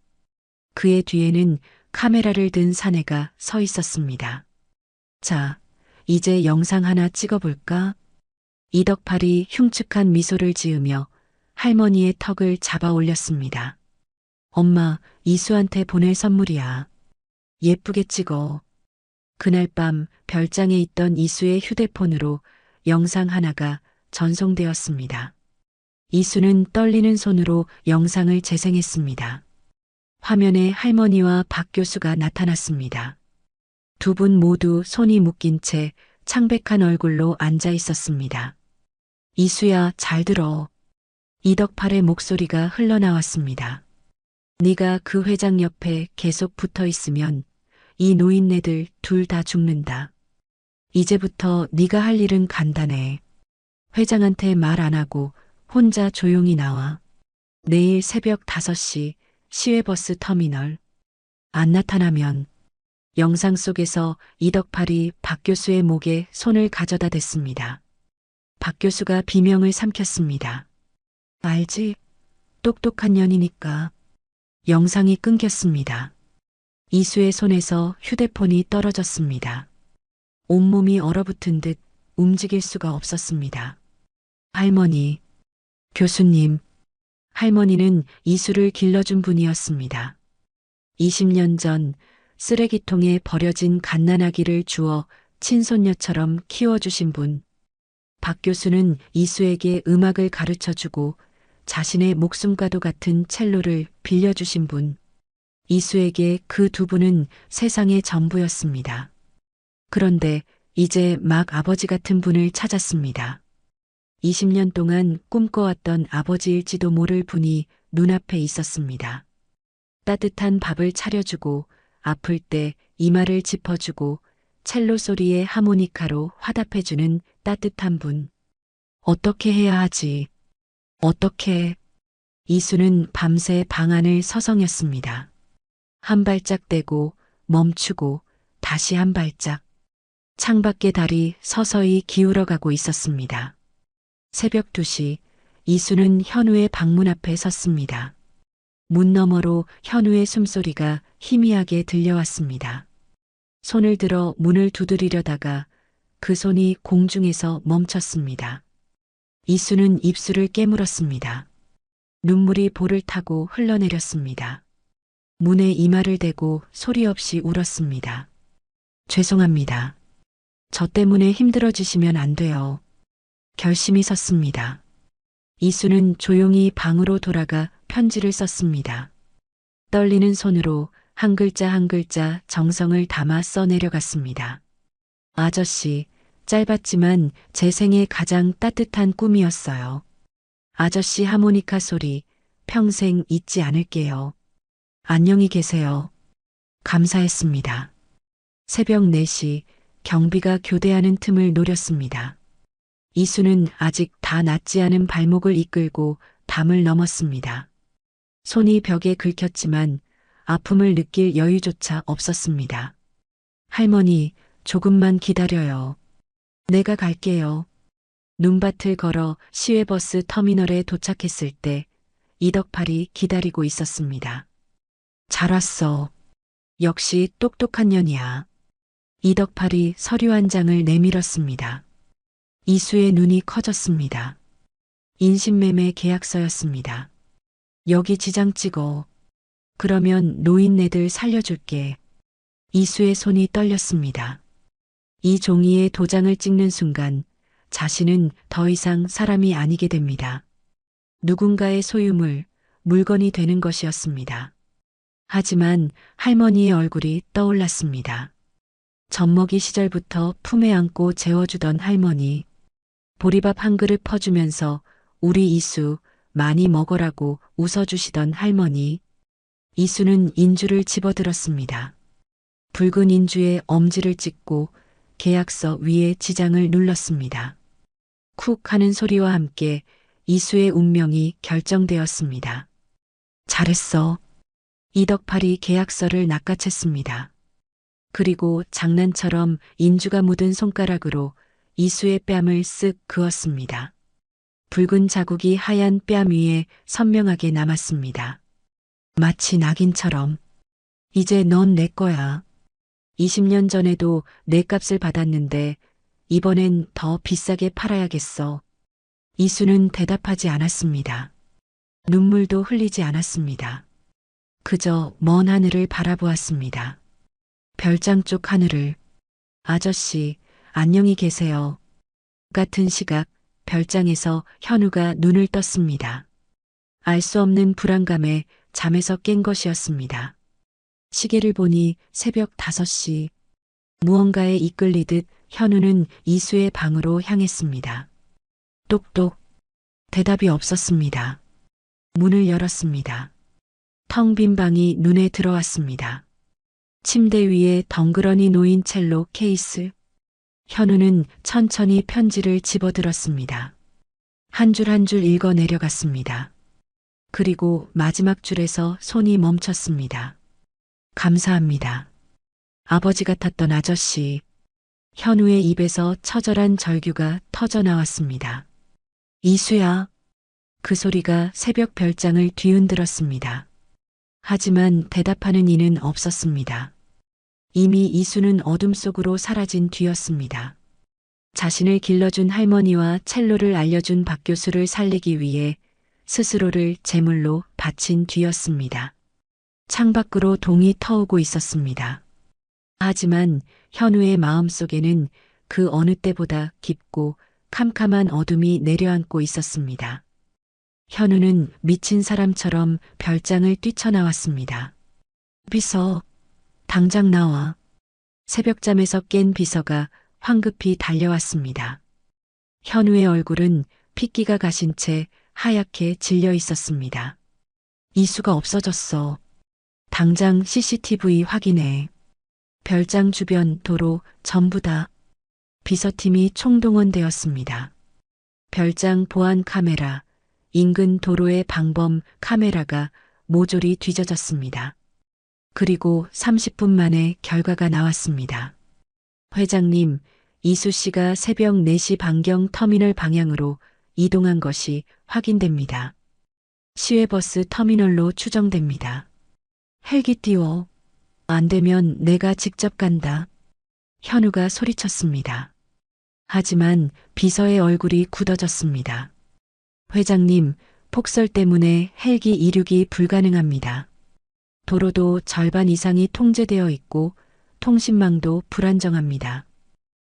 그의 뒤에는 카메라를 든 사내가 서 있었습니다. 자, 이제 영상 하나 찍어볼까? 이덕팔이 흉측한 미소를 지으며 할머니의 턱을 잡아 올렸습니다. 엄마, 이수한테 보낼 선물이야. 예쁘게 찍어. 그날 밤 별장에 있던 이수의 휴대폰으로 영상 하나가 전송되었습니다. 이수는 떨리는 손으로 영상을 재생했습니다. 화면에 할머니와 박 교수가 나타났습니다. 두 분 모두 손이 묶인 채 창백한 얼굴로 앉아 있었습니다. 이수야, 잘 들어. 이덕팔의 목소리가 흘러나왔습니다. 네가 그 회장 옆에 계속 붙어 있으면 이 노인네들 둘 다 죽는다. 이제부터 네가 할 일은 간단해. 회장한테 말 안 하고 혼자 조용히 나와. 내일 새벽 5시 시외버스 터미널. 안 나타나면. 영상 속에서 이덕팔이 박 교수의 목에 손을 가져다 댔습니다. 박 교수가 비명을 삼켰습니다. 알지? 똑똑한 년이니까. 영상이 끊겼습니다. 이수의 손에서 휴대폰이 떨어졌습니다. 온몸이 얼어붙은 듯 움직일 수가 없었습니다. 할머니, 교수님, 할머니는 이수를 길러준 분이었습니다. 20년 전 쓰레기통에 버려진 갓난아기를 주워 친손녀처럼 키워주신 분. 박 교수는 이수에게 음악을 가르쳐주고 자신의 목숨과도 같은 첼로를 빌려주신 분. 이수에게 그 두 분은 세상의 전부였습니다. 그런데 이제 막 아버지 같은 분을 찾았습니다. 20년 동안 꿈꿔왔던 아버지일지도 모를 분이 눈앞에 있었습니다. 따뜻한 밥을 차려주고 아플 때 이마를 짚어주고 첼로 소리에 하모니카로 화답해주는 따뜻한 분. 어떻게 해야 하지? 어떻게? 이수는 밤새 방 안을 서성였습니다. 한 발짝 떼고 멈추고 다시 한 발짝. 창밖의 달이 서서히 기울어가고 있었습니다. 새벽 2시 이수는 현우의 방문 앞에 섰습니다. 문 너머로 현우의 숨소리가 희미하게 들려왔습니다. 손을 들어 문을 두드리려다가 그 손이 공중에서 멈췄습니다. 이수는 입술을 깨물었습니다. 눈물이 볼을 타고 흘러내렸습니다. 문에 이마를 대고 소리 없이 울었습니다. 죄송합니다. 저 때문에 힘들어지시면 안 돼요. 결심이 섰습니다. 이수는 조용히 방으로 돌아가 편지를 썼습니다. 떨리는 손으로 한 글자 한 글자 정성을 담아 써내려갔습니다. 아저씨, 짧았지만 제 생애 가장 따뜻한 꿈이었어요. 아저씨 하모니카 소리 평생 잊지 않을게요. 안녕히 계세요. 감사했습니다. 새벽 4시 경비가 교대하는 틈을 노렸습니다. 이수는 아직 다 낫지 않은 발목을 이끌고 담을 넘었습니다. 손이 벽에 긁혔지만 아픔을 느낄 여유조차 없었습니다. 할머니, 조금만 기다려요. 내가 갈게요. 눈밭을 걸어 시외버스 터미널에 도착했을 때 이덕팔이 기다리고 있었습니다. 잘 왔어. 역시 똑똑한 년이야. 이덕팔이 서류 한 장을 내밀었습니다. 이수의 눈이 커졌습니다. 인신매매 계약서였습니다. 여기 지장 찍어. 그러면 노인네들 살려줄게. 이수의 손이 떨렸습니다. 이 종이에 도장을 찍는 순간 자신은 더 이상 사람이 아니게 됩니다. 누군가의 소유물, 물건이 되는 것이었습니다. 하지만 할머니의 얼굴이 떠올랐습니다. 젖먹이 시절부터 품에 안고 재워주던 할머니. 보리밥 한 그릇 퍼주면서 우리 이수 많이 먹어라고 웃어주시던 할머니. 이수는 인주를 집어들었습니다. 붉은 인주에 엄지를 찍고 계약서 위에 지장을 눌렀습니다. 쿡 하는 소리와 함께 이수의 운명이 결정되었습니다. 잘했어. 이덕팔이 계약서를 낚아챘습니다. 그리고 장난처럼 인주가 묻은 손가락으로 이수의 뺨을 쓱 그었습니다. 붉은 자국이 하얀 뺨 위에 선명하게 남았습니다. 마치 낙인처럼. 이제 넌 내 거야. 20년 전에도 내 값을 받았는데 이번엔 더 비싸게 팔아야겠어. 이수는 대답하지 않았습니다. 눈물도 흘리지 않았습니다. 그저 먼 하늘을 바라보았습니다. 별장 쪽 하늘을. 아저씨, 안녕히 계세요. 같은 시각 별장에서 현우가 눈을 떴습니다. 알 수 없는 불안감에 잠에서 깬 것이었습니다. 시계를 보니 새벽 5시. 무언가에 이끌리듯 현우는 이수의 방으로 향했습니다. 똑똑. 대답이 없었습니다. 문을 열었습니다. 텅 빈 방이 눈에 들어왔습니다. 침대 위에 덩그러니 놓인 첼로 케이스. 현우는 천천히 편지를 집어들었습니다. 한 줄 한 줄 읽어 내려갔습니다. 그리고 마지막 줄에서 손이 멈췄습니다. 감사합니다. 아버지 같았던 아저씨. 현우의 입에서 처절한 절규가 터져 나왔습니다. 이수야. 그 소리가 새벽 별장을 뒤흔들었습니다. 하지만 대답하는 이는 없었습니다. 이미 이수는 어둠 속으로 사라진 뒤였습니다. 자신을 길러준 할머니와 첼로를 알려준 박 교수를 살리기 위해 스스로를 제물로 바친 뒤였습니다. 창밖으로 동이 터오고 있었습니다. 하지만 현우의 마음속에는 그 어느 때보다 깊고 캄캄한 어둠이 내려앉고 있었습니다. 현우는 미친 사람처럼 별장을 뛰쳐나왔습니다. 비서, 당장 나와. 새벽잠에서 깬 비서가 황급히 달려왔습니다. 현우의 얼굴은 핏기가 가신 채 하얗게 질려 있었습니다. 이수가 없어졌어. 당장 CCTV 확인해. 별장 주변 도로 전부 다. 비서팀이 총동원되었습니다. 별장 보안 카메라, 인근 도로의 방범 카메라가 모조리 뒤져졌습니다. 그리고 30분 만에 결과가 나왔습니다. 회장님, 이수 씨가 새벽 4시 반경 터미널 방향으로 이동한 것이 확인됩니다. 시외버스 터미널로 추정됩니다. 헬기 띄워. 안 되면 내가 직접 간다. 현우가 소리쳤습니다. 하지만 비서의 얼굴이 굳어졌습니다. 회장님, 폭설 때문에 헬기 이륙이 불가능합니다. 도로도 절반 이상이 통제되어 있고 통신망도 불안정합니다.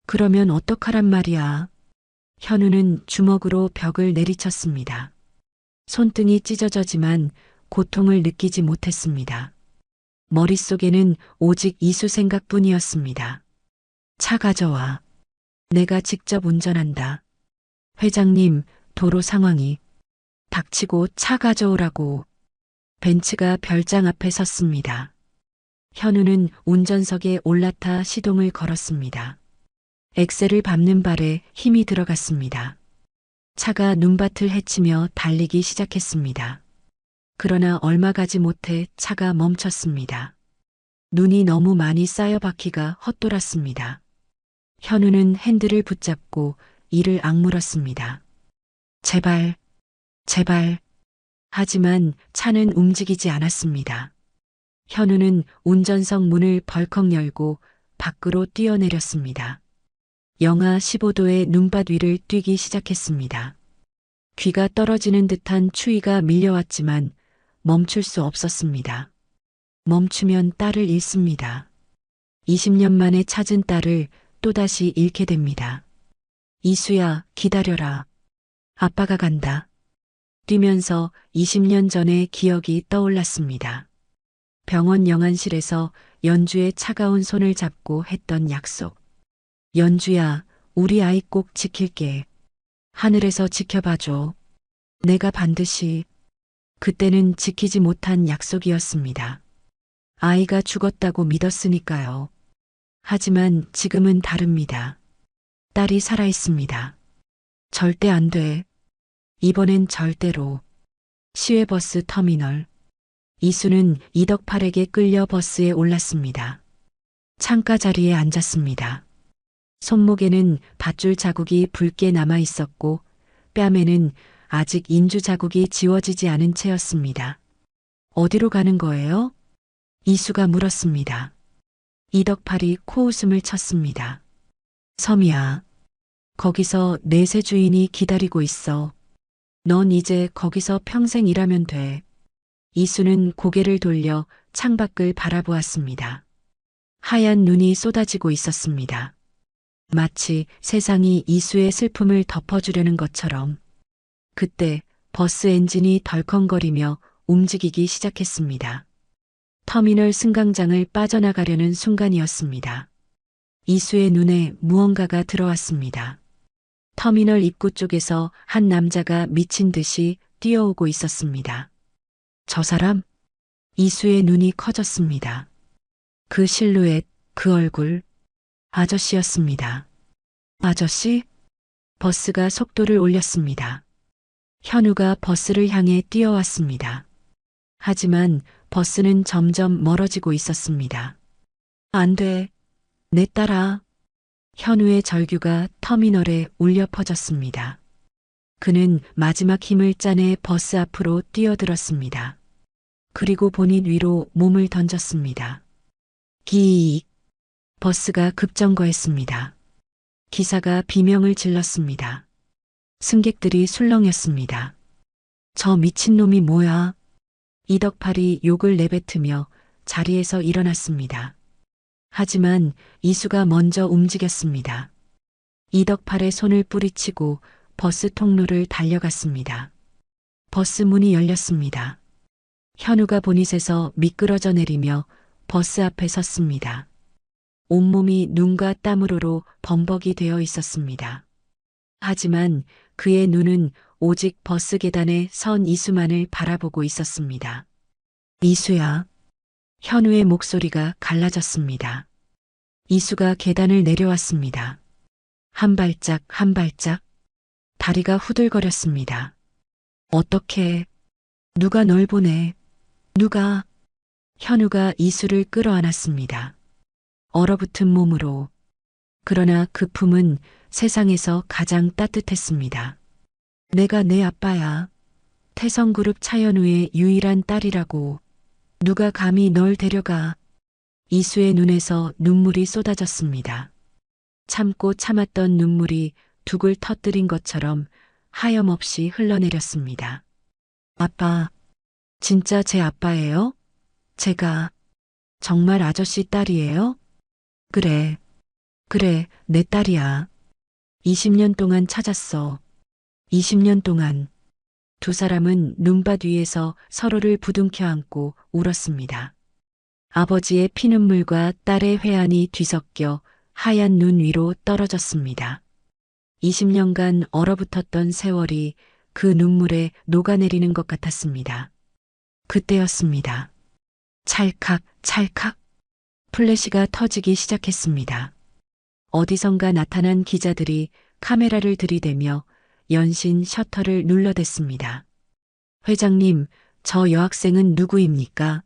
그러면 어떡하란 말이야. 현우는 주먹으로 벽을 내리쳤습니다. 손등이 찢어져지만 고통을 느끼지 못했습니다. 머릿속에는 오직 이수 생각뿐이었습니다. 차 가져와. 내가 직접 운전한다. 회장님, 도로 상황이. 닥치고 차 가져오라고. 벤츠가 별장 앞에 섰습니다. 현우는 운전석에 올라타 시동을 걸었습니다. 엑셀을 밟는 발에 힘이 들어갔습니다. 차가 눈밭을 헤치며 달리기 시작했습니다. 그러나 얼마 가지 못해 차가 멈췄습니다. 눈이 너무 많이 쌓여 바퀴가 헛돌았습니다. 현우는 핸들을 붙잡고 이를 악물었습니다. 제발, 제발. 하지만 차는 움직이지 않았습니다. 현우는 운전석 문을 벌컥 열고 밖으로 뛰어내렸습니다. 영하 15도의 눈밭 위를 뛰기 시작했습니다. 귀가 떨어지는 듯한 추위가 밀려왔지만 멈출 수 없었습니다. 멈추면 딸을 잃습니다. 20년 만에 찾은 딸을 또다시 잃게 됩니다. 이수야, 기다려라. 아빠가 간다. 뛰면서 20년 전의 기억이 떠올랐습니다. 병원 영안실에서 연주의 차가운 손을 잡고 했던 약속. 연주야, 우리 아이 꼭 지킬게. 하늘에서 지켜봐줘. 내가 반드시. 그때는 지키지 못한 약속이었습니다. 아이가 죽었다고 믿었으니까요. 하지만 지금은 다릅니다. 딸이 살아있습니다. 절대 안 돼. 이번엔 절대로. 시외버스 터미널. 이수는 이덕팔에게 끌려 버스에 올랐습니다. 창가 자리에 앉았습니다. 손목에는 밧줄 자국이 붉게 남아 있었고 뺨에는 아직 인주 자국이 지워지지 않은 채였습니다. 어디로 가는 거예요? 이수가 물었습니다. 이덕팔이 코웃음을 쳤습니다. 섬이야. 거기서 내세 주인이 기다리고 있어. 넌 이제 거기서 평생 일하면 돼. 이수는 고개를 돌려 창밖을 바라보았습니다. 하얀 눈이 쏟아지고 있었습니다. 마치 세상이 이수의 슬픔을 덮어주려는 것처럼. 그때 버스 엔진이 덜컹거리며 움직이기 시작했습니다. 터미널 승강장을 빠져나가려는 순간이었습니다. 이수의 눈에 무언가가 들어왔습니다. 터미널 입구 쪽에서 한 남자가 미친 듯이 뛰어오고 있었습니다. 저 사람? 이수의 눈이 커졌습니다. 그 실루엣, 그 얼굴, 아저씨였습니다. 아저씨? 버스가 속도를 올렸습니다. 현우가 버스를 향해 뛰어왔습니다. 하지만 버스는 점점 멀어지고 있었습니다. 안 돼. 내 딸아. 현우의 절규가 터미널에 울려 퍼졌습니다. 그는 마지막 힘을 짜내 버스 앞으로 뛰어들었습니다. 그리고 본인 위로 몸을 던졌습니다. 기익. 버스가 급정거했습니다. 기사가 비명을 질렀습니다. 승객들이 술렁였습니다. 저 미친놈이 뭐야? 이덕팔이 욕을 내뱉으며 자리에서 일어났습니다. 하지만 이수가 먼저 움직였습니다. 이덕팔의 손을 뿌리치고 버스 통로를 달려갔습니다. 버스 문이 열렸습니다. 현우가 보닛에서 미끄러져 내리며 버스 앞에 섰습니다. 온몸이 눈과 땀으로 범벅이 되어 있었습니다. 하지만 그의 눈은 오직 버스 계단에 선 이수만을 바라보고 있었습니다. 이수야. 현우의 목소리가 갈라졌습니다. 이수가 계단을 내려왔습니다. 한 발짝 한 발짝 다리가 후들거렸습니다. 어떻게? 누가 널 보내? 누가? 현우가 이수를 끌어안았습니다. 얼어붙은 몸으로. 그러나 그 품은 세상에서 가장 따뜻했습니다. 내가 내 아빠야. 태성그룹 차현우의 유일한 딸이라고. 누가 감히 널 데려가. 이수의 눈에서 눈물이 쏟아졌습니다. 참고 참았던 눈물이 둑을 터뜨린 것처럼 하염없이 흘러내렸습니다. 아빠, 진짜 제 아빠예요? 제가 정말 아저씨 딸이에요? 그래, 내 딸이야. 20년 동안 찾았어. 20년 동안. 두 사람은 눈밭 위에서 서로를 부둥켜 안고 울었습니다. 아버지의 피눈물과 딸의 회한이 뒤섞여 하얀 눈 위로 떨어졌습니다. 20년간 얼어붙었던 세월이 그 눈물에 녹아내리는 것 같았습니다. 그때였습니다. 찰칵, 찰칵. 플래시가 터지기 시작했습니다. 어디선가 나타난 기자들이 카메라를 들이대며 연신 셔터를 눌러댔습니다. 회장님, 저 여학생은 누구입니까?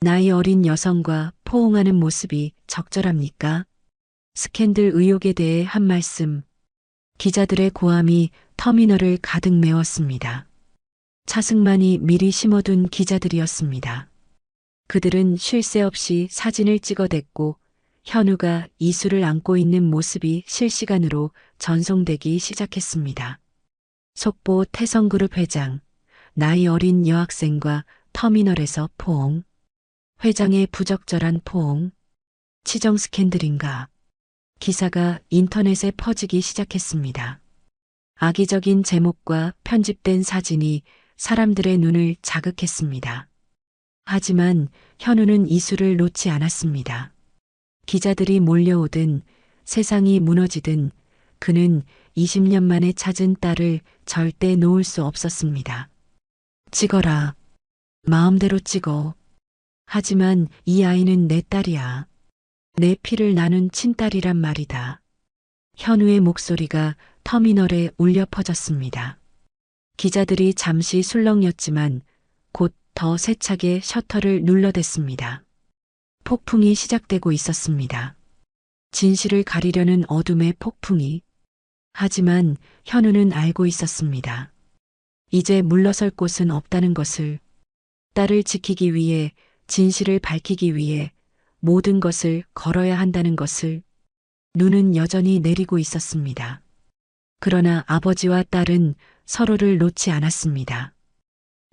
나이 어린 여성과 포옹하는 모습이 적절합니까? 스캔들 의혹에 대해 한 말씀. 기자들의 고함이 터미널을 가득 메웠습니다. 차승만이 미리 심어둔 기자들이었습니다. 그들은 쉴 새 없이 사진을 찍어댔고 현우가 이수를 안고 있는 모습이 실시간으로 전송되기 시작했습니다. 속보 태성그룹 회장, 나이 어린 여학생과 터미널에서 포옹. 회장의 부적절한 포옹. 치정 스캔들인가. 기사가 인터넷에 퍼지기 시작했습니다. 악의적인 제목과 편집된 사진이 사람들의 눈을 자극했습니다. 하지만 현우는 이수를 놓지 않았습니다. 기자들이 몰려오든 세상이 무너지든 그는 20년 만에 찾은 딸을 절대 놓을 수 없었습니다. 찍어라. 마음대로 찍어. 하지만 이 아이는 내 딸이야. 내 피를 나눈 친딸이란 말이다. 현우의 목소리가 터미널에 울려 퍼졌습니다. 기자들이 잠시 술렁였지만 곧 더 세차게 셔터를 눌러댔습니다. 폭풍이 시작되고 있었습니다. 진실을 가리려는 어둠의 폭풍이. 하지만 현우는 알고 있었습니다. 이제 물러설 곳은 없다는 것을. 딸을 지키기 위해, 진실을 밝히기 위해 모든 것을 걸어야 한다는 것을. 눈은 여전히 내리고 있었습니다. 그러나 아버지와 딸은 서로를 놓지 않았습니다.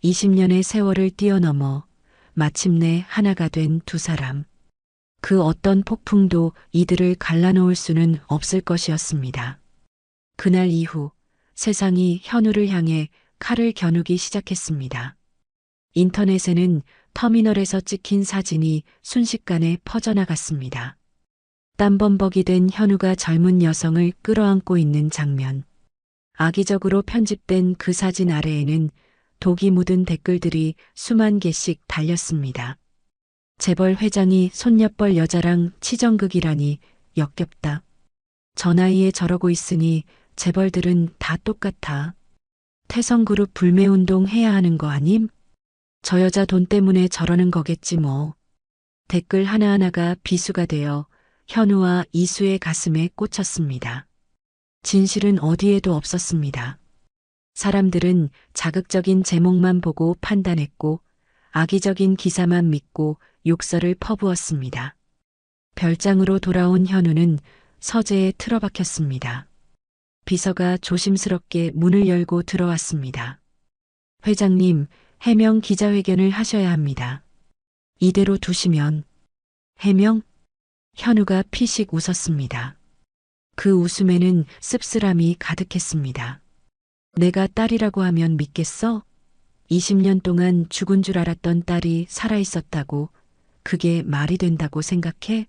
20년의 세월을 뛰어넘어 마침내 하나가 된 두 사람. 그 어떤 폭풍도 이들을 갈라놓을 수는 없을 것이었습니다. 그날 이후 세상이 현우를 향해 칼을 겨누기 시작했습니다. 인터넷에는 터미널에서 찍힌 사진이 순식간에 퍼져나갔습니다. 땀범벅이 된 현우가 젊은 여성을 끌어안고 있는 장면. 악의적으로 편집된 그 사진 아래에는 독이 묻은 댓글들이 수만 개씩 달렸습니다. 재벌 회장이 손녀뻘 여자랑 치정극이라니 역겹다. 저 나이에 저러고 있으니 재벌들은 다 똑같아. 태성그룹 불매운동 해야 하는 거 아님? 저 여자 돈 때문에 저러는 거겠지 뭐. 댓글 하나하나가 비수가 되어 현우와 이수의 가슴에 꽂혔습니다. 진실은 어디에도 없었습니다. 사람들은 자극적인 제목만 보고 판단했고 악의적인 기사만 믿고 욕설을 퍼부었습니다. 별장으로 돌아온 현우는 서재에 틀어박혔습니다. 비서가 조심스럽게 문을 열고 들어왔습니다. 회장님, 해명 기자회견을 하셔야 합니다. 이대로 두시면. 해명? 현우가 피식 웃었습니다. 그 웃음에는 씁쓸함이 가득했습니다. 내가 딸이라고 하면 믿겠어? 20년 동안 죽은 줄 알았던 딸이 살아있었다고 그게 말이 된다고 생각해?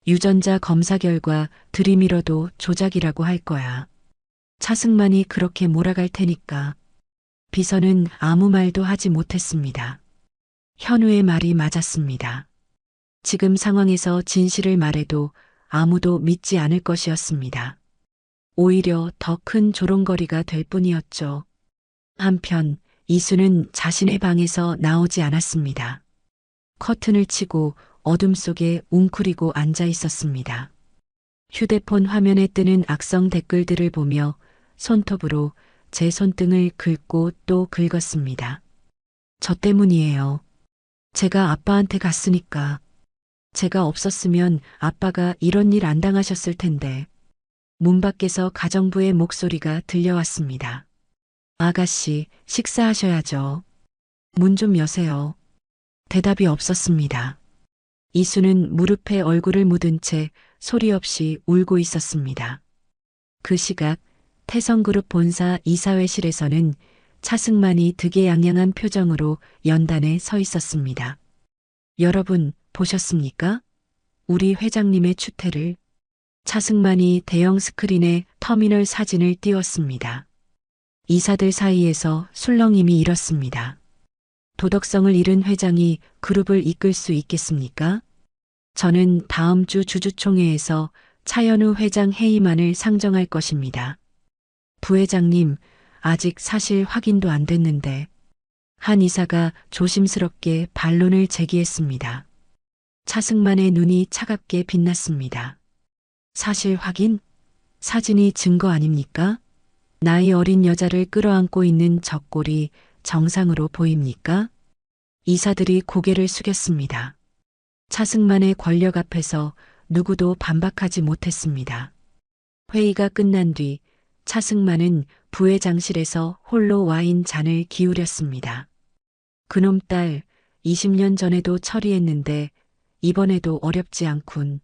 유전자 검사 결과 들이밀어도 조작이라고 할 거야. 차승만이 그렇게 몰아갈 테니까. 비서는 아무 말도 하지 못했습니다. 현우의 말이 맞았습니다. 지금 상황에서 진실을 말해도 아무도 믿지 않을 것이었습니다. 오히려 더 큰 조롱거리가 될 뿐이었죠. 한편 이수는 자신의 방에서 나오지 않았습니다. 커튼을 치고 어둠 속에 웅크리고 앉아 있었습니다. 휴대폰 화면에 뜨는 악성 댓글들을 보며 손톱으로 제 손등을 긁고 또 긁었습니다. 저 때문이에요. 제가 아빠한테 갔으니까. 제가 없었으면 아빠가 이런 일 안 당하셨을 텐데. 문 밖에서 가정부의 목소리가 들려왔습니다. 아가씨, 식사하셔야죠. 문 좀 여세요. 대답이 없었습니다. 이수는 무릎에 얼굴을 묻은 채 소리 없이 울고 있었습니다. 그 시각 태성그룹 본사 이사회실에서는 차승만이 득의양양한 표정으로 연단에 서 있었습니다. 여러분, 보셨습니까? 우리 회장님의 추태를. 차승만이 대형 스크린에 터미널 사진을 띄웠습니다. 이사들 사이에서 술렁임이 일었습니다. 도덕성을 잃은 회장이 그룹을 이끌 수 있겠습니까? 저는 다음 주 주주총회에서 차현우 회장 해임안을 상정할 것입니다. 부회장님, 아직 사실 확인도 안 됐는데. 한 이사가 조심스럽게 반론을 제기했습니다. 차승만의 눈이 차갑게 빛났습니다. 사실 확인? 사진이 증거 아닙니까? 나이 어린 여자를 끌어안고 있는 저 꼴이 정상으로 보입니까? 이사들이 고개를 숙였습니다. 차승만의 권력 앞에서 누구도 반박하지 못했습니다. 회의가 끝난 뒤 차승만은 부회장실에서 홀로 와인 잔을 기울였습니다. 그놈 딸 20년 전에도 처리했는데 이번에도 어렵지 않군.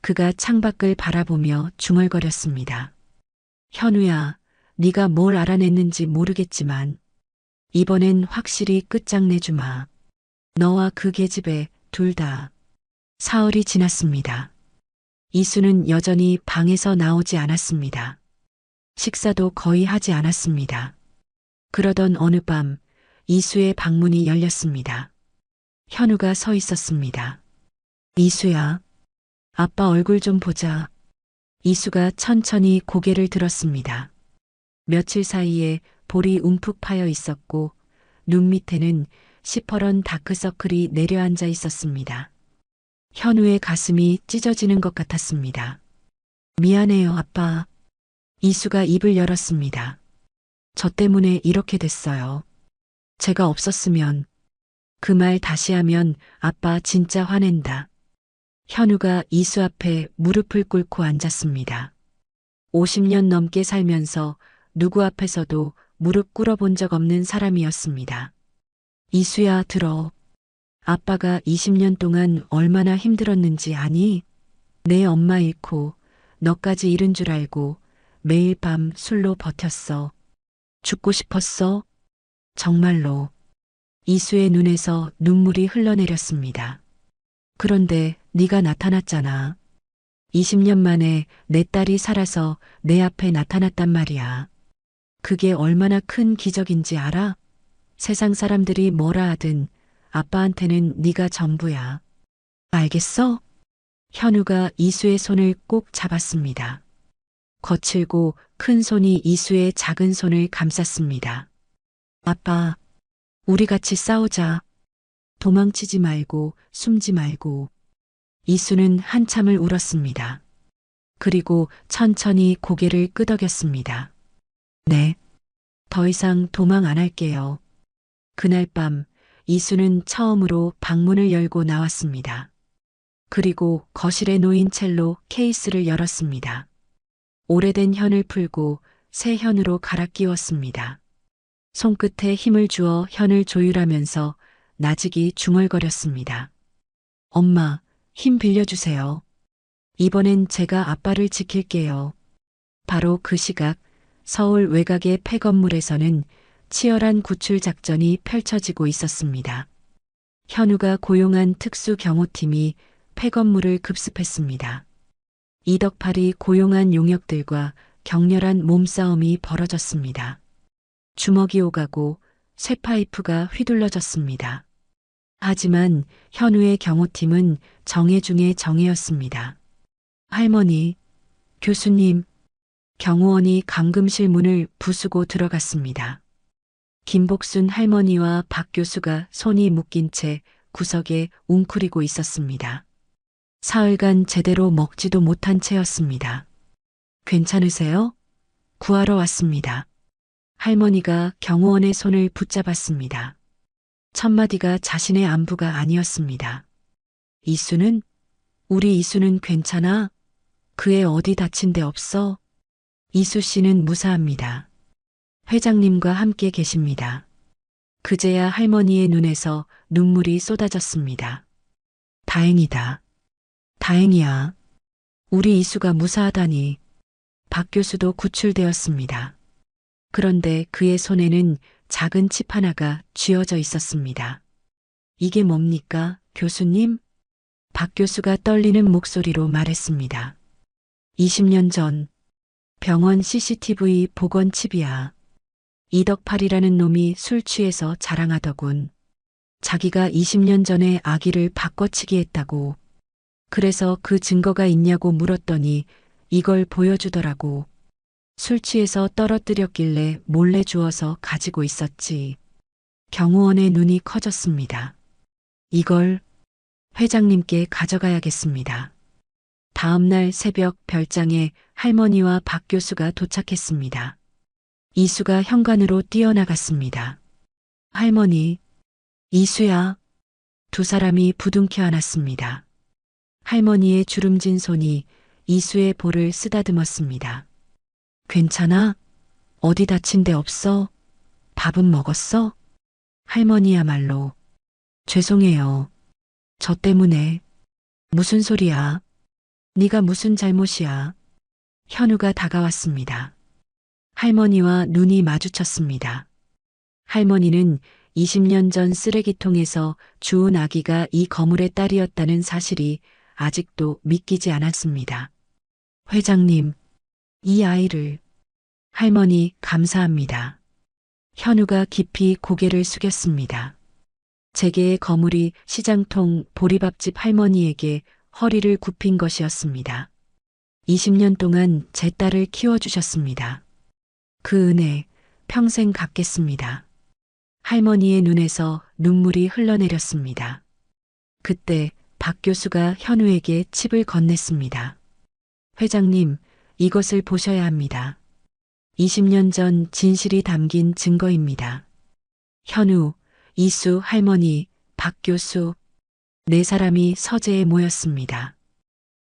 그가 창밖을 바라보며 중얼거렸습니다. 현우야, 네가 뭘 알아냈는지 모르겠지만 이번엔 확실히 끝장내주마. 너와 그 계집애 둘 다. 사흘이 지났습니다. 이수는 여전히 방에서 나오지 않았습니다. 식사도 거의 하지 않았습니다. 그러던 어느 밤 이수의 방문이 열렸습니다. 현우가 서 있었습니다. 이수야, 아빠 얼굴 좀 보자. 이수가 천천히 고개를 들었습니다. 며칠 사이에 볼이 움푹 파여 있었고 눈 밑에는 시퍼런 다크서클이 내려앉아 있었습니다. 현우의 가슴이 찢어지는 것 같았습니다. 미안해요, 아빠. 이수가 입을 열었습니다. 저 때문에 이렇게 됐어요. 제가 없었으면. 그 말 다시 하면 아빠 진짜 화낸다. 현우가 이수 앞에 무릎을 꿇고 앉았습니다. 50년 넘게 살면서 누구 앞에서도 무릎 꿇어본 적 없는 사람이었습니다. 이수야, 들어. 아빠가 20년 동안 얼마나 힘들었는지 아니? 내 엄마 잃고 너까지 잃은 줄 알고 매일 밤 술로 버텼어. 죽고 싶었어? 정말로. 이수의 눈에서 눈물이 흘러내렸습니다. 그런데 네가 나타났잖아. 20년 만에 내 딸이 살아서 내 앞에 나타났단 말이야. 그게 얼마나 큰 기적인지 알아? 세상 사람들이 뭐라 하든 아빠한테는 네가 전부야. 알겠어? 현우가 이수의 손을 꼭 잡았습니다. 거칠고 큰 손이 이수의 작은 손을 감쌌습니다. 아빠, 우리 같이 싸우자. 도망치지 말고 숨지 말고. 이수는 한참을 울었습니다. 그리고 천천히 고개를 끄덕였습니다. 네. 더 이상 도망 안 할게요. 그날 밤 이수는 처음으로 방문을 열고 나왔습니다. 그리고 거실에 놓인 첼로 케이스를 열었습니다. 오래된 현을 풀고 새 현으로 갈아 끼웠습니다. 손끝에 힘을 주어 현을 조율하면서 나직이 중얼거렸습니다. 엄마, 힘 빌려주세요. 이번엔 제가 아빠를 지킬게요. 바로 그 시각 서울 외곽의 폐건물에서는 치열한 구출 작전이 펼쳐지고 있었습니다. 현우가 고용한 특수 경호팀이 폐건물을 급습했습니다. 이덕팔이 고용한 용역들과 격렬한 몸싸움이 벌어졌습니다. 주먹이 오가고 쇠파이프가 휘둘러졌습니다. 하지만 현우의 경호팀은 정예 중의 정예였습니다. 할머니, 교수님, 경호원이 감금실 문을 부수고 들어갔습니다. 김복순 할머니와 박 교수가 손이 묶인 채 구석에 웅크리고 있었습니다. 사흘간 제대로 먹지도 못한 채였습니다. 괜찮으세요? 구하러 왔습니다. 할머니가 경호원의 손을 붙잡았습니다. 첫마디가 자신의 안부가 아니었습니다. 이수는? 우리 이수는 괜찮아? 그애 어디 다친 데 없어? 이수 씨는 무사합니다. 회장님과 함께 계십니다. 그제야 할머니의 눈에서 눈물이 쏟아졌습니다. 다행이다. 다행이야. 우리 이수가 무사하다니. 박 교수도 구출되었습니다. 그런데 그의 손에는 작은 칩 하나가 쥐어져 있었습니다. 이게 뭡니까, 교수님? 박 교수가 떨리는 목소리로 말했습니다. 20년 전 병원 CCTV 복원 칩이야. 이덕팔이라는 놈이 술 취해서 자랑하더군. 자기가 20년 전에 아기를 바꿔치기 했다고. 그래서 그 증거가 있냐고 물었더니 이걸 보여주더라고. 술 취해서 떨어뜨렸길래 몰래 주워서 가지고 있었지. 경호원의 눈이 커졌습니다. 이걸 회장님께 가져가야겠습니다. 다음 날 새벽 별장에 할머니와 박 교수가 도착했습니다. 이수가 현관으로 뛰어나갔습니다. 할머니, 이수야. 두 사람이 부둥켜 안았습니다. 할머니의 주름진 손이 이수의 볼을 쓰다듬었습니다. 괜찮아? 어디 다친 데 없어? 밥은 먹었어? 할머니야말로. 죄송해요. 저 때문에. 무슨 소리야? 네가 무슨 잘못이야? 현우가 다가왔습니다. 할머니와 눈이 마주쳤습니다. 할머니는 20년 전 쓰레기통에서 주운 아기가 이 거물의 딸이었다는 사실이 아직도 믿기지 않았습니다. 회장님, 이 아이를. 할머니, 감사합니다. 현우가 깊이 고개를 숙였습니다. 제게의 거물이 시장통 보리밥집 할머니에게 허리를 굽힌 것이었습니다. 20년 동안 제 딸을 키워주셨습니다. 그 은혜 평생 갚겠습니다. 할머니의 눈에서 눈물이 흘러내렸습니다. 그때 박 교수가 현우에게 칩을 건넸습니다. 회장님, 이것을 보셔야 합니다. 20년 전 진실이 담긴 증거입니다. 현우, 이수 할머니, 박 교수, 네 사람이 서재에 모였습니다.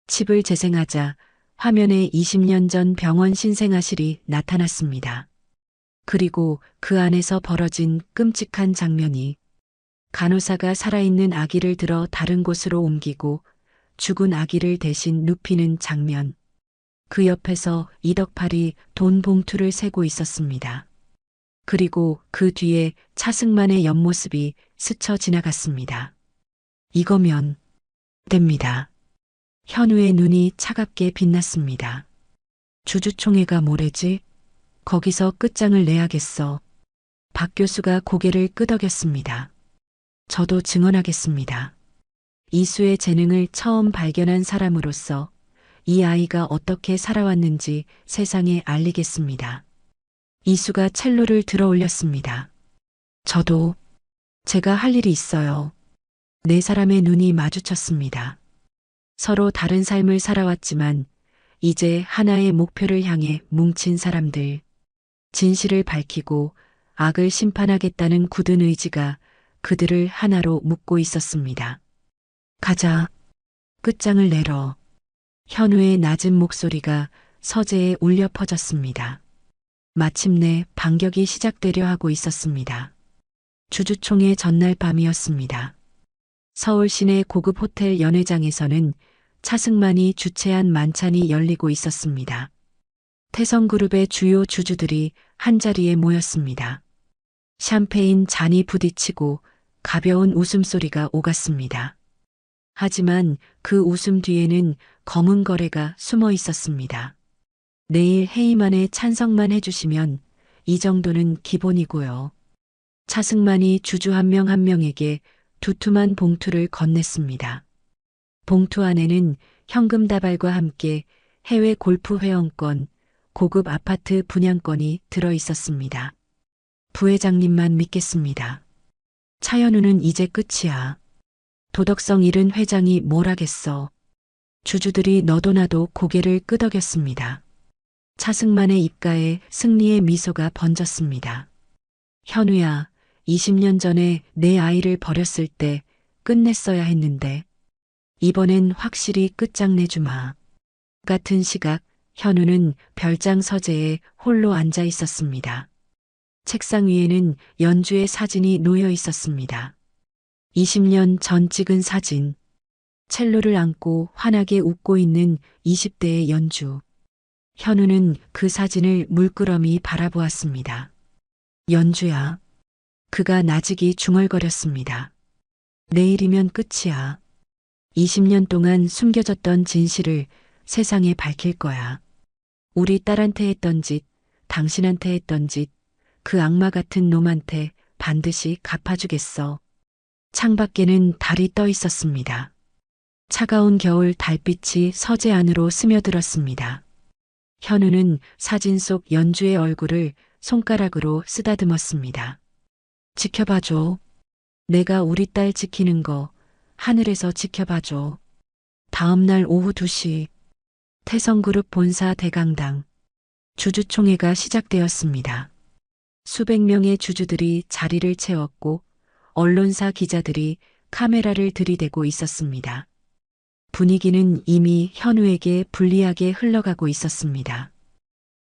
칩을 재생하자 화면에 20년 전 병원 신생아실이 나타났습니다. 그리고 그 안에서 벌어진 끔찍한 장면이 간호사가 살아있는 아기를 들어 다른 곳으로 옮기고 죽은 아기를 대신 눕히는 장면. 그 옆에서 이덕팔이 돈 봉투를 세고 있었습니다. 그리고 그 뒤에 차승만의 옆모습이 스쳐 지나갔습니다. 이거면 됩니다. 현우의 눈이 차갑게 빛났습니다. 주주총회가 뭐래지? 거기서 끝장을 내야겠어. 박 교수가 고개를 끄덕였습니다. 저도 증언하겠습니다. 이수의 재능을 처음 발견한 사람으로서 이 아이가 어떻게 살아왔는지 세상에 알리겠습니다. 이수가 첼로를 들어 올렸습니다. 저도 제가 할 일이 있어요. 네 사람의 눈이 마주쳤습니다. 서로 다른 삶을 살아왔지만 이제 하나의 목표를 향해 뭉친 사람들. 진실을 밝히고 악을 심판하겠다는 굳은 의지가 그들을 하나로 묶고 있었습니다. 가자. 끝장을 내러. 현우의 낮은 목소리가 서재에 울려 퍼졌습니다. 마침내 반격이 시작되려 하고 있었습니다. 주주총회 전날 밤이었습니다. 서울 시내 고급 호텔 연회장에서는 차승만이 주최한 만찬이 열리고 있었습니다. 태성그룹의 주요 주주들이 한자리에 모였습니다. 샴페인 잔이 부딪히고 가벼운 웃음소리가 오갔습니다. 하지만 그 웃음 뒤에는 검은 거래가 숨어 있었습니다. 내일 해임안에 찬성만 해주시면 이 정도는 기본이고요. 차승만이 주주 한 명 한 명에게 두툼한 봉투를 건넸습니다. 봉투 안에는 현금 다발과 함께 해외 골프 회원권, 고급 아파트 분양권이 들어 있었습니다. 부회장님만 믿겠습니다. 차현우는 이제 끝이야. 도덕성 잃은 회장이 뭘 하겠어. 주주들이 너도 나도 고개를 끄덕였습니다. 차승만의 입가에 승리의 미소가 번졌습니다. 현우야, 20년 전에 내 아이를 버렸을 때 끝냈어야 했는데 이번엔 확실히 끝장내주마. 같은 시각 현우는 별장 서재에 홀로 앉아 있었습니다. 책상 위에는 연주의 사진이 놓여 있었습니다. 20년 전 찍은 사진. 첼로를 안고 환하게 웃고 있는 20대의 연주. 현우는 그 사진을 물끄러미 바라보았습니다. 연주야. 그가 나직이 중얼거렸습니다. 내일이면 끝이야. 20년 동안 숨겨졌던 진실을 세상에 밝힐 거야. 우리 딸한테 했던 짓, 당신한테 했던 짓, 그 악마 같은 놈한테 반드시 갚아주겠어. 창밖에는 달이 떠 있었습니다. 차가운 겨울 달빛이 서재 안으로 스며들었습니다. 현우는 사진 속 연주의 얼굴을 손가락으로 쓰다듬었습니다. 지켜봐줘. 내가 우리 딸 지키는 거 하늘에서 지켜봐줘. 다음 날 오후 2시 태성그룹 본사 대강당 주주총회가 시작되었습니다. 수백 명의 주주들이 자리를 채웠고 언론사 기자들이 카메라를 들이대고 있었습니다. 분위기는 이미 현우에게 불리하게 흘러가고 있었습니다.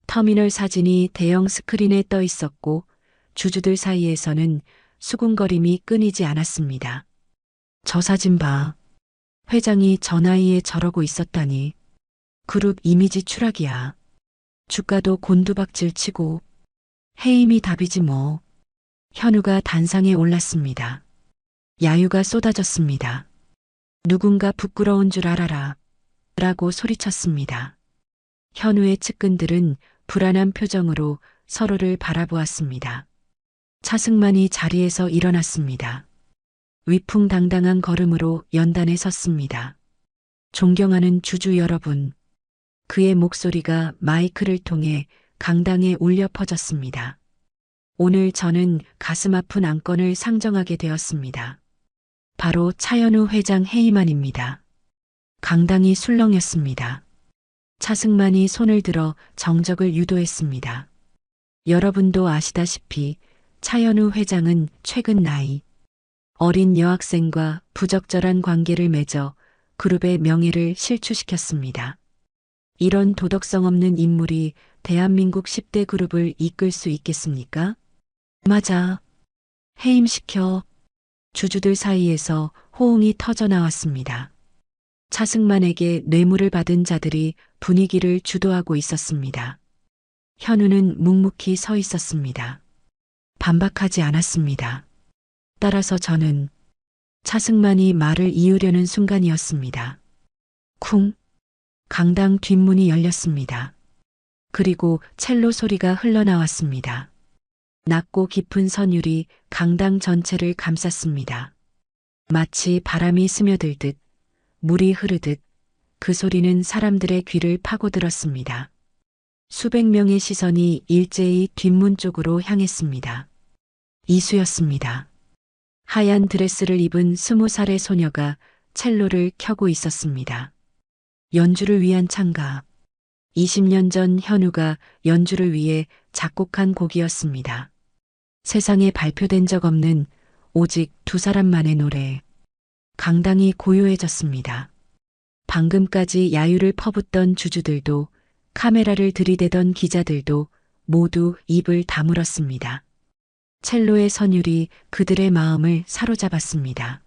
터미널 사진이 대형 스크린에 떠 있었고 주주들 사이에서는 수군거림이 끊이지 않았습니다. 저 사진 봐. 회장이 저 나이에 저러고 있었다니. 그룹 이미지 추락이야. 주가도 곤두박질 치고. 해임이 답이지 뭐. 현우가 단상에 올랐습니다. 야유가 쏟아졌습니다. 누군가 부끄러운 줄 알아라. 라고 소리쳤습니다. 현우의 측근들은 불안한 표정으로 서로를 바라보았습니다. 차승만이 자리에서 일어났습니다. 위풍당당한 걸음으로 연단에 섰습니다. 존경하는 주주 여러분. 그의 목소리가 마이크를 통해 강당에 울려 퍼졌습니다. 오늘 저는 가슴 아픈 안건을 상정하게 되었습니다. 바로 차현우 회장 해임안입니다. 강당이 술렁였습니다. 차승만이 손을 들어 정적을 유도했습니다. 여러분도 아시다시피 차현우 회장은 최근 나이 어린 여학생과 부적절한 관계를 맺어 그룹의 명예를 실추시켰습니다. 이런 도덕성 없는 인물이 대한민국 10대 그룹을 이끌 수 있겠습니까? 맞아. 해임시켜. 주주들 사이에서 호응이 터져 나왔습니다. 차승만에게 뇌물을 받은 자들이 분위기를 주도하고 있었습니다. 현우는 묵묵히 서 있었습니다. 반박하지 않았습니다. 따라서 저는 차승만이 말을 이으려는 순간이었습니다. 쿵! 강당 뒷문이 열렸습니다. 그리고 첼로 소리가 흘러나왔습니다. 낮고 깊은 선율이 강당 전체를 감쌌습니다. 마치 바람이 스며들듯, 물이 흐르듯 그 소리는 사람들의 귀를 파고들었습니다. 수백 명의 시선이 일제히 뒷문 쪽으로 향했습니다. 이수였습니다. 하얀 드레스를 입은 20살의 소녀가 첼로를 켜고 있었습니다. 연주를 위한 창가. 20년 전 현우가 연주를 위해 작곡한 곡이었습니다. 세상에 발표된 적 없는 오직 두 사람만의 노래. 강당이 고요해졌습니다. 방금까지 야유를 퍼붓던 주주들도 카메라를 들이대던 기자들도 모두 입을 다물었습니다. 첼로의 선율이 그들의 마음을 사로잡았습니다.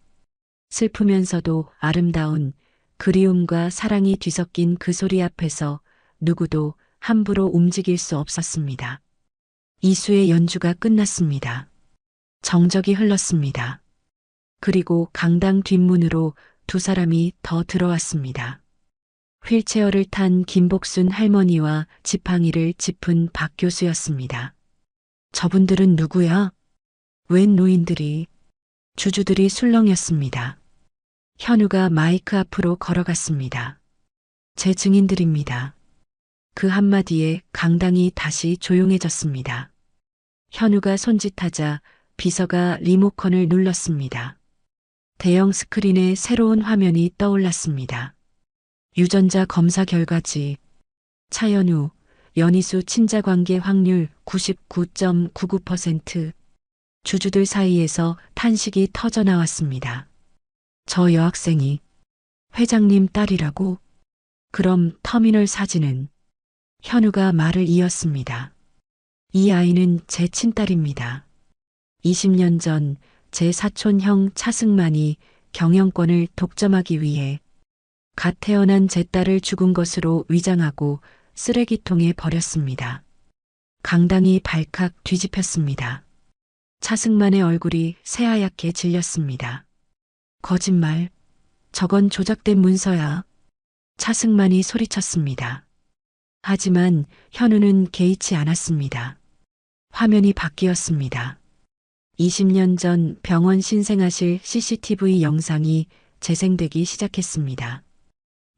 슬프면서도 아름다운 그리움과 사랑이 뒤섞인 그 소리 앞에서 누구도 함부로 움직일 수 없었습니다. 이수의 연주가 끝났습니다. 정적이 흘렀습니다. 그리고 강당 뒷문으로 두 사람이 더 들어왔습니다. 휠체어를 탄 김복순 할머니와 지팡이를 짚은 박 교수였습니다. 저분들은 누구야? 웬 노인들이? 주주들이 술렁였습니다. 현우가 마이크 앞으로 걸어갔습니다. 제 증인들입니다. 그 한마디에 강당이 다시 조용해졌습니다. 현우가 손짓하자 비서가 리모컨을 눌렀습니다. 대형 스크린에 새로운 화면이 떠올랐습니다. 유전자 검사 결과지. 차현우, 연희수 친자관계 확률 99.99%. 주주들 사이에서 탄식이 터져 나왔습니다. 저 여학생이 회장님 딸이라고? 그럼 터미널 사진은? 현우가 말을 이었습니다. 이 아이는 제 친딸입니다. 20년 전 제 사촌형 차승만이 경영권을 독점하기 위해 갓 태어난 제 딸을 죽은 것으로 위장하고 쓰레기통에 버렸습니다. 강당이 발칵 뒤집혔습니다. 차승만의 얼굴이 새하얗게 질렸습니다. 거짓말. 저건 조작된 문서야. 차승만이 소리쳤습니다. 하지만 현우는 개의치 않았습니다. 화면이 바뀌었습니다. 20년 전 병원 신생아실 CCTV 영상이 재생되기 시작했습니다.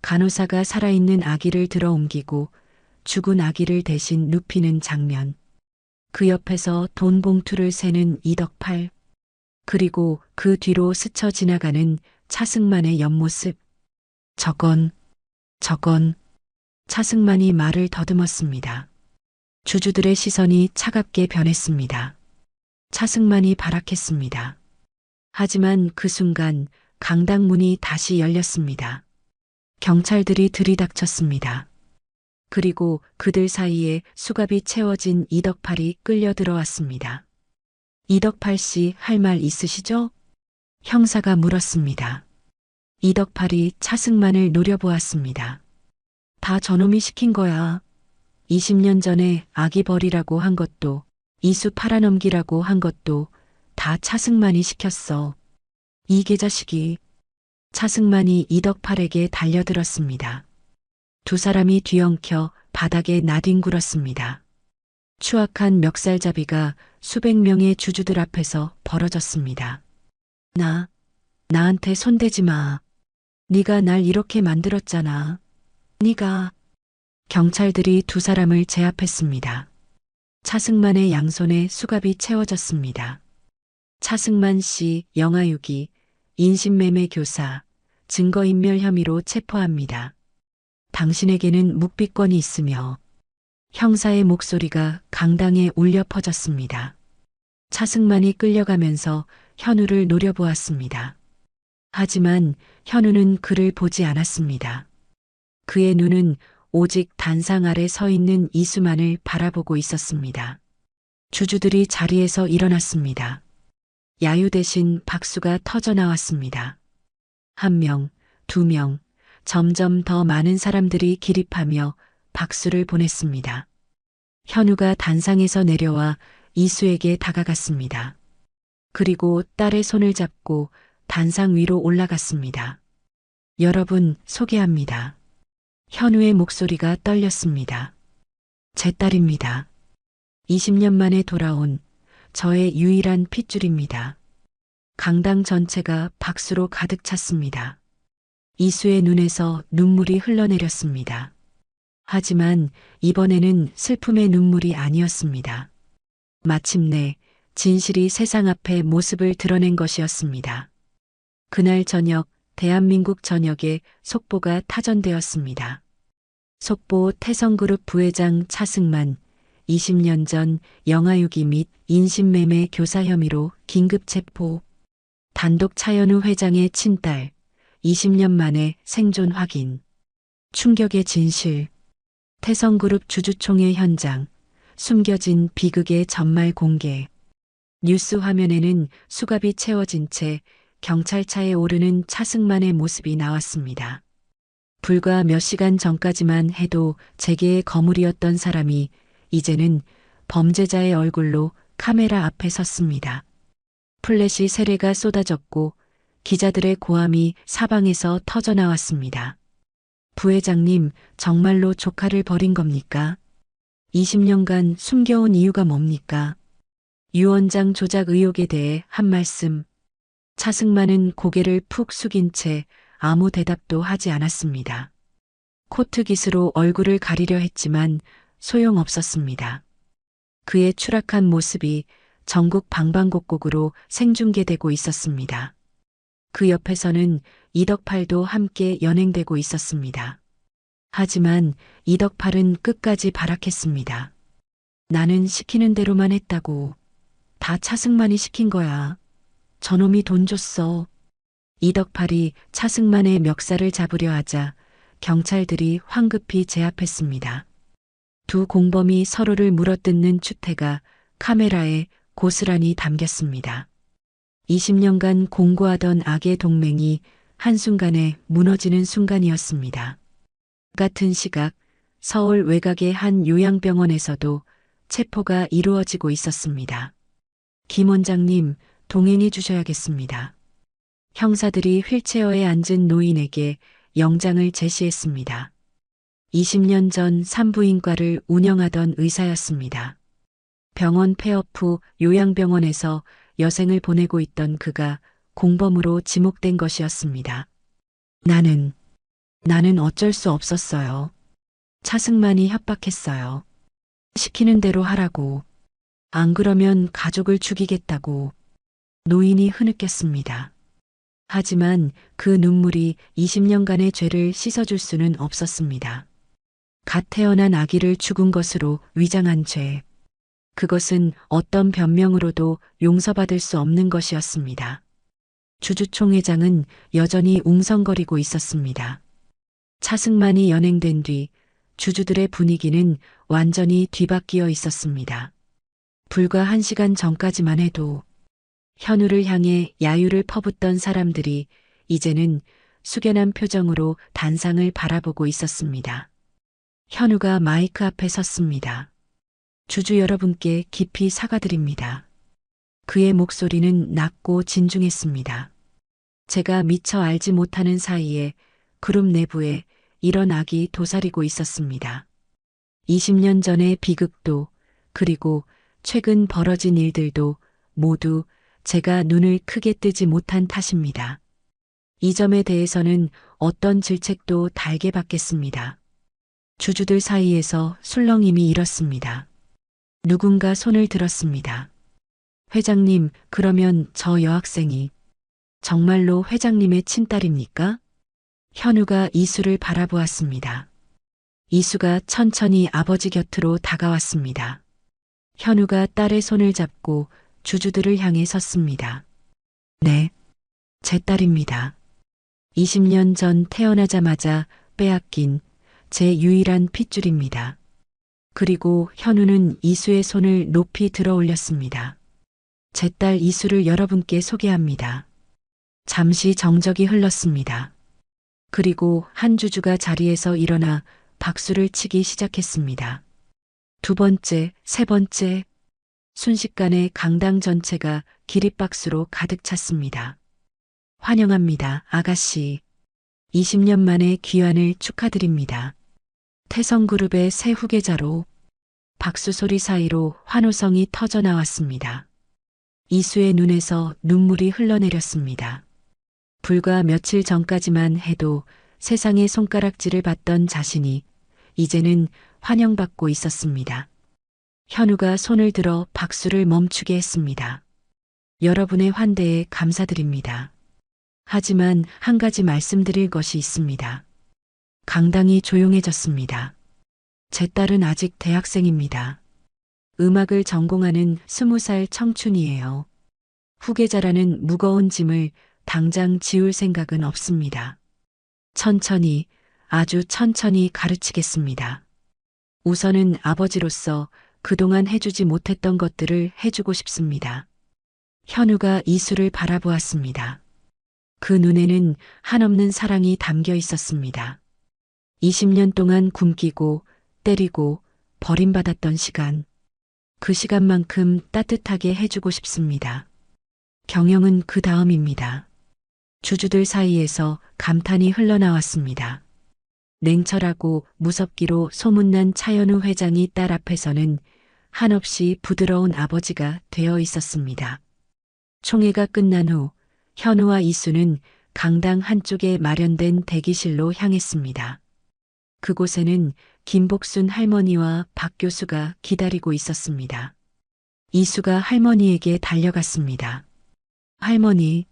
간호사가 살아있는 아기를 들어 옮기고 죽은 아기를 대신 눕히는 장면. 그 옆에서 돈 봉투를 세는 이덕팔. 그리고 그 뒤로 스쳐 지나가는 차승만의 옆모습. 저건. 차승만이 말을 더듬었습니다. 주주들의 시선이 차갑게 변했습니다. 차승만이 발악했습니다. 하지만 그 순간 강당 문이 다시 열렸습니다. 경찰들이 들이닥쳤습니다. 그리고 그들 사이에 수갑이 채워진 이덕팔이 끌려 들어왔습니다. 이덕팔 씨 할 말 있으시죠? 형사가 물었습니다. 이덕팔이 차승만을 노려보았습니다. 다 저놈이 시킨 거야. 20년 전에 아기 버리라고 한 것도 이수 팔아넘기라고 한 것도 다 차승만이 시켰어. 이 개자식이. 차승만이 이덕팔에게 달려들었습니다. 두 사람이 뒤엉켜 바닥에 나뒹굴었습니다. 추악한 멱살잡이가 수백 명의 주주들 앞에서 벌어졌습니다. 나한테 손대지 마. 네가 날 이렇게 만들었잖아. 네가. 경찰들이 두 사람을 제압했습니다. 차승만의 양손에 수갑이 채워졌습니다. 차승만 씨 영아유기, 인신매매 교사, 증거인멸 혐의로 체포합니다. 당신에게는 묵비권이 있으며. 형사의 목소리가 강당에 울려 퍼졌습니다. 차승만이 끌려가면서 현우를 노려보았습니다. 하지만 현우는 그를 보지 않았습니다. 그의 눈은 오직 단상 아래 서 있는 이수만을 바라보고 있었습니다. 주주들이 자리에서 일어났습니다. 야유 대신 박수가 터져 나왔습니다. 1명, 2명, 점점 더 많은 사람들이 기립하며 박수를 보냈습니다. 현우가 단상에서 내려와 이수에게 다가갔습니다. 그리고 딸의 손을 잡고 단상 위로 올라갔습니다. 여러분, 소개합니다. 현우의 목소리가 떨렸습니다. 제 딸입니다. 20년 만에 돌아온 저의 유일한 핏줄입니다. 강당 전체가 박수로 가득 찼습니다. 이수의 눈에서 눈물이 흘러내렸습니다. 하지만 이번에는 슬픔의 눈물이 아니었습니다. 마침내 진실이 세상 앞에 모습을 드러낸 것이었습니다. 그날 저녁 대한민국 전역에 속보가 타전되었습니다. 속보 태성그룹 부회장 차승만 20년 전 영아유기 및 인신매매 교사 혐의로 긴급 체포. 단독 차현우 회장의 친딸 20년 만에 생존 확인. 충격의 진실. 태성그룹 주주총회 현장. 숨겨진 비극의 전말 공개. 뉴스 화면에는 수갑이 채워진 채 경찰차에 오르는 차승만의 모습이 나왔습니다. 불과 몇 시간 전까지만 해도 재계의 거물이었던 사람이 이제는 범죄자의 얼굴로 카메라 앞에 섰습니다. 플래시 세례가 쏟아졌고 기자들의 고함이 사방에서 터져나왔습니다. 부회장님, 정말로 조카를 버린 겁니까? 20년간 숨겨온 이유가 뭡니까? 유 원장 조작 의혹에 대해 한 말씀. 차승만은 고개를 푹 숙인 채 아무 대답도 하지 않았습니다. 코트 깃으로 얼굴을 가리려 했지만 소용없었습니다. 그의 추락한 모습이 전국 방방곡곡으로 생중계되고 있었습니다. 그 옆에서는 이덕팔도 함께 연행되고 있었습니다. 하지만 이덕팔은 끝까지 발악했습니다. 나는 시키는 대로만 했다고. 다 차승만이 시킨 거야. 저놈이 돈 줬어. 이덕팔이 차승만의 멱살을 잡으려 하자 경찰들이 황급히 제압했습니다. 두 공범이 서로를 물어뜯는 추태가 카메라에 고스란히 담겼습니다. 20년간 공고하던 악의 동맹이 한순간에 무너지는 순간이었습니다. 같은 시각 서울 외곽의 한 요양병원에서도 체포가 이루어지고 있었습니다. 김 원장님, 동행해 주셔야겠습니다. 형사들이 휠체어에 앉은 노인에게 영장을 제시했습니다. 20년 전 산부인과를 운영하던 의사였습니다. 병원 폐업 후 요양병원에서 여생을 보내고 있던 그가 공범으로 지목된 것이었습니다. 나는 어쩔 수 없었어요. 차승만이 협박했어요. 시키는 대로 하라고. 안 그러면 가족을 죽이겠다고. 노인이 흐느꼈습니다. 하지만 그 눈물이 20년간의 죄를 씻어줄 수는 없었습니다. 갓 태어난 아기를 죽은 것으로 위장한 죄. 그것은 어떤 변명으로도 용서받을 수 없는 것이었습니다. 주주총회장은 여전히 웅성거리고 있었습니다. 차승만이 연행된 뒤 주주들의 분위기는 완전히 뒤바뀌어 있었습니다. 불과 1시간 전까지만 해도 현우를 향해 야유를 퍼붓던 사람들이 이제는 숙연한 표정으로 단상을 바라보고 있었습니다. 현우가 마이크 앞에 섰습니다. 주주 여러분께 깊이 사과드립니다. 그의 목소리는 낮고 진중했습니다. 제가 미처 알지 못하는 사이에 그룹 내부에 이런 악이 도사리고 있었습니다. 20년 전의 비극도 그리고 최근 벌어진 일들도 모두 제가 눈을 크게 뜨지 못한 탓입니다. 이 점에 대해서는 어떤 질책도 달게 받겠습니다. 주주들 사이에서 술렁임이 일었습니다. 누군가 손을 들었습니다. 회장님, 그러면 저 여학생이 정말로 회장님의 친딸입니까? 현우가 이수를 바라보았습니다. 이수가 천천히 아버지 곁으로 다가왔습니다. 현우가 딸의 손을 잡고 주주들을 향해 섰습니다. 네, 제 딸입니다. 20년 전 태어나자마자 빼앗긴 제 유일한 핏줄입니다. 그리고 현우는 이수의 손을 높이 들어 올렸습니다. 제 딸 이수를 여러분께 소개합니다. 잠시 정적이 흘렀습니다. 그리고 한주주가 자리에서 일어나 박수를 치기 시작했습니다. 두 번째, 세 번째. 순식간에 강당 전체가 기립박수로 가득 찼습니다. 환영합니다, 아가씨. 20년 만에 귀환을 축하드립니다. 태성그룹의 새 후계자로. 박수 소리 사이로 환호성이 터져 나왔습니다. 이수의 눈에서 눈물이 흘러내렸습니다. 불과 며칠 전까지만 해도 세상의 손가락질을 받던 자신이 이제는 환영받고 있었습니다. 현우가 손을 들어 박수를 멈추게 했습니다. 여러분의 환대에 감사드립니다. 하지만 한 가지 말씀드릴 것이 있습니다. 강당이 조용해졌습니다. 제 딸은 아직 대학생입니다. 음악을 전공하는 20살 청춘이에요. 후계자라는 무거운 짐을 당장 지울 생각은 없습니다. 천천히, 아주 천천히 가르치겠습니다. 우선은 아버지로서 그동안 해주지 못했던 것들을 해주고 싶습니다. 현우가 이수를 바라보았습니다. 그 눈에는 한없는 사랑이 담겨 있었습니다. 20년 동안 굶기고 때리고 버림받았던 시간. 그 시간만큼 따뜻하게 해주고 싶습니다. 경영은 그 다음입니다. 주주들 사이에서 감탄이 흘러나왔습니다. 냉철하고 무섭기로 소문난 차현우 회장이 딸 앞에서는 한없이 부드러운 아버지가 되어 있었습니다. 총회가 끝난 후 현우와 이수는 강당 한쪽에 마련된 대기실로 향했습니다. 그곳에는 김복순 할머니와 박 교수가 기다리고 있었습니다. 이수가 할머니에게 달려갔습니다. 할머니,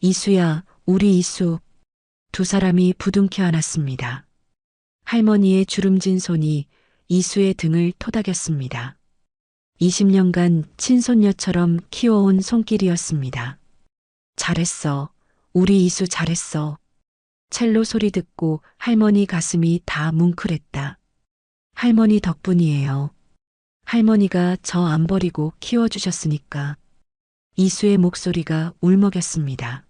이수야, 우리 이수. 두 사람이 부둥켜 안았습니다. 할머니의 주름진 손이 이수의 등을 토닥였습니다. 20년간 친손녀처럼 키워온 손길이었습니다. 잘했어. 우리 이수 잘했어. 첼로 소리 듣고 할머니 가슴이 다 뭉클했다. 할머니 덕분이에요. 할머니가 저 안 버리고 키워주셨으니까. 이수의 목소리가 울먹였습니다.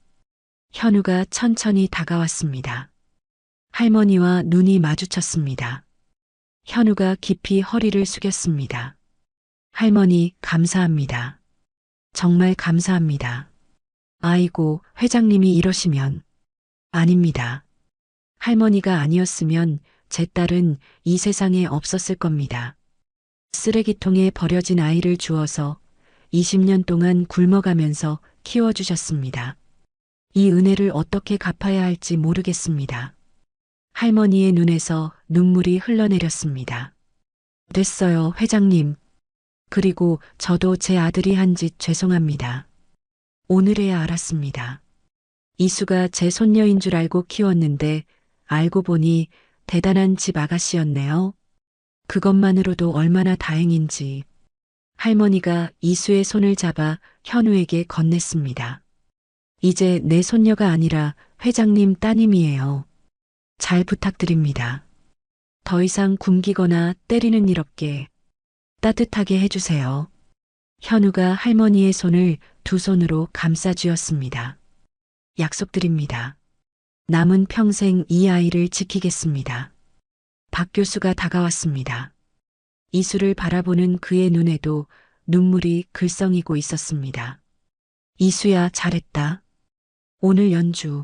현우가 천천히 다가왔습니다. 할머니와 눈이 마주쳤습니다. 현우가 깊이 허리를 숙였습니다. 할머니, 감사합니다. 정말 감사합니다. 아이고, 회장님이 이러시면. 아닙니다. 할머니가 아니었으면 제 딸은 이 세상에 없었을 겁니다. 쓰레기통에 버려진 아이를 주어서 20년 동안 굶어가면서 키워주셨습니다. 이 은혜를 어떻게 갚아야 할지 모르겠습니다. 할머니의 눈에서 눈물이 흘러내렸습니다. 됐어요, 회장님. 그리고 저도 제 아들이 한 짓 죄송합니다. 오늘에야 알았습니다. 이수가 제 손녀인 줄 알고 키웠는데 알고 보니 대단한 집 아가씨였네요. 그것만으로도 얼마나 다행인지. 할머니가 이수의 손을 잡아 현우에게 건넸습니다. 이제 내 손녀가 아니라 회장님 따님이에요. 잘 부탁드립니다. 더 이상 굶기거나 때리는 일 없게 따뜻하게 해주세요. 현우가 할머니의 손을 두 손으로 감싸쥐었습니다. 약속드립니다. 남은 평생 이 아이를 지키겠습니다. 박 교수가 다가왔습니다. 이수를 바라보는 그의 눈에도 눈물이 글썽이고 있었습니다. 이수야, 잘했다. 오늘 연주.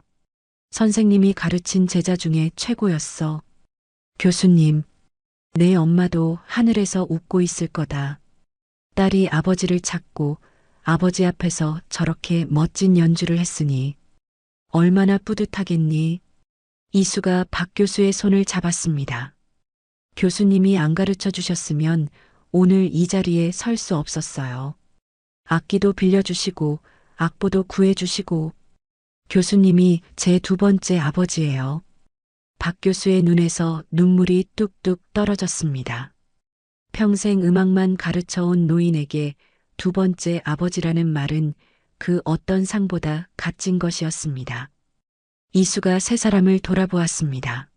선생님이 가르친 제자 중에 최고였어. 교수님, 내 엄마도 하늘에서 웃고 있을 거다. 딸이 아버지를 찾고 아버지 앞에서 저렇게 멋진 연주를 했으니 얼마나 뿌듯하겠니? 이수가 박 교수의 손을 잡았습니다. 교수님이 안 가르쳐 주셨으면 오늘 이 자리에 설 수 없었어요. 악기도 빌려주시고 악보도 구해주시고 교수님이 제 두 번째 아버지예요. 박 교수의 눈에서 눈물이 뚝뚝 떨어졌습니다. 평생 음악만 가르쳐온 노인에게 두 번째 아버지라는 말은 그 어떤 상보다 값진 것이었습니다. 이수가 세 사람을 돌아보았습니다.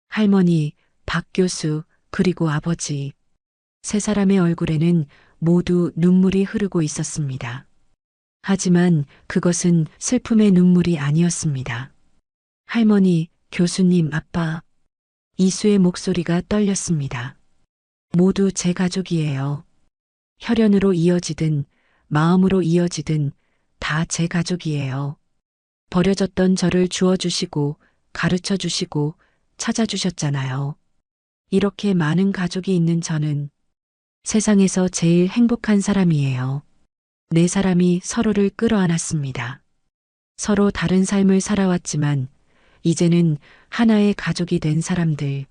할머니, 박 교수, 그리고 아버지. 세 사람의 얼굴에는 모두 눈물이 흐르고 있었습니다. 하지만 그것은 슬픔의 눈물이 아니었습니다. 할머니, 교수님, 아빠. 이수의 목소리가 떨렸습니다. 모두 제 가족이에요. 혈연으로 이어지든 마음으로 이어지든 다 제 가족이에요. 버려졌던 저를 주워주시고 가르쳐 주시고 찾아주셨잖아요. 이렇게 많은 가족이 있는 저는 세상에서 제일 행복한 사람이에요. 네 사람이 서로를 끌어안았습니다. 서로 다른 삶을 살아왔지만 이제는 하나의 가족이 된 사람들.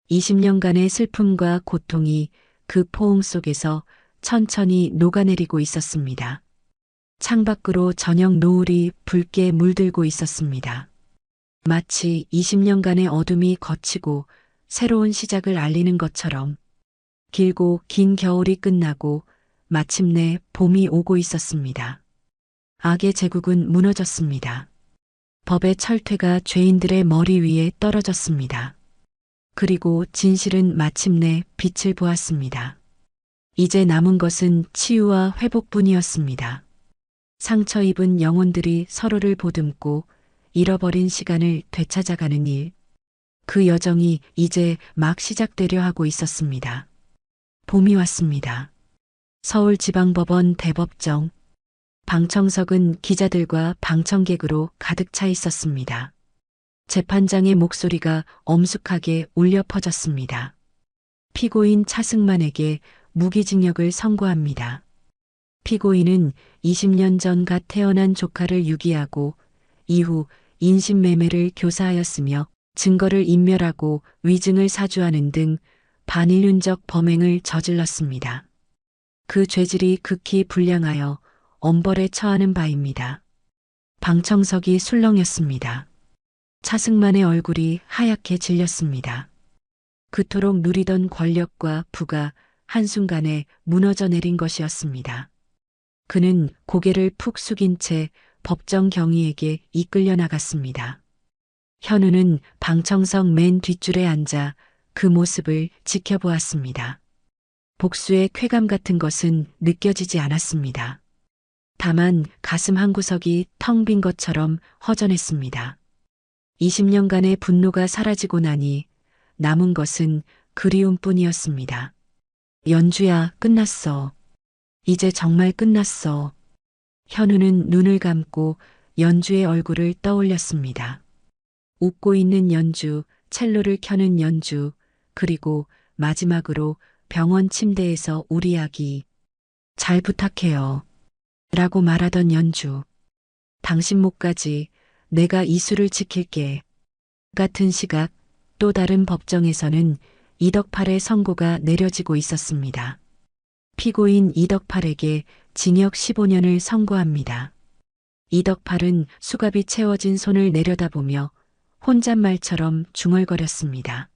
20년간의 슬픔과 고통이 그 포옹 속에서 천천히 녹아내리고 있었습니다. 창밖으로 저녁 노을이 붉게 물들고 있었습니다. 마치 20년간의 어둠이 걷히고 새로운 시작을 알리는 것처럼 길고 긴 겨울이 끝나고 마침내 봄이 오고 있었습니다. 악의 제국은 무너졌습니다. 법의 철퇴가 죄인들의 머리 위에 떨어졌습니다. 그리고 진실은 마침내 빛을 보았습니다. 이제 남은 것은 치유와 회복뿐이었습니다. 상처 입은 영혼들이 서로를 보듬고 잃어버린 시간을 되찾아가는 일. 그 여정이 이제 막 시작되려 하고 있었습니다. 봄이 왔습니다. 서울지방법원 대법정. 방청석은 기자들과 방청객으로 가득 차 있었습니다. 재판장의 목소리가 엄숙하게 울려 퍼졌습니다. 피고인 차승만에게 무기징역을 선고합니다. 피고인은 20년 전 갓 태어난 조카를 유기하고 이후 인신매매를 교사하였으며 증거를 인멸하고 위증을 사주하는 등 반인륜적 범행을 저질렀습니다. 그 죄질이 극히 불량하여 엄벌에 처하는 바입니다. 방청석이 술렁였습니다. 차승만의 얼굴이 하얗게 질렸습니다. 그토록 누리던 권력과 부가 한순간에 무너져 내린 것이었습니다. 그는 고개를 푹 숙인 채 법정 경위에게 이끌려 나갔습니다. 현우는 방청석 맨 뒷줄에 앉아 그 모습을 지켜보았습니다. 복수의 쾌감 같은 것은 느껴지지 않았습니다. 다만 가슴 한구석이 텅 빈 것처럼 허전했습니다. 20년간의 분노가 사라지고 나니 남은 것은 그리움뿐이었습니다. 연주야, 끝났어. 이제 정말 끝났어. 현우는 눈을 감고 연주의 얼굴을 떠올렸습니다. 웃고 있는 연주, 첼로를 켜는 연주, 그리고 마지막으로 병원 침대에서 우리 아기. 잘 부탁해요. 라고 말하던 연주. 당신 목까지 내가 이수를 지킬게. 같은 시각 또 다른 법정에서는 이덕팔의 선고가 내려지고 있었습니다. 피고인 이덕팔에게 징역 15년을 선고합니다. 이덕팔은 수갑이 채워진 손을 내려다보며 혼잣말처럼 중얼거렸습니다.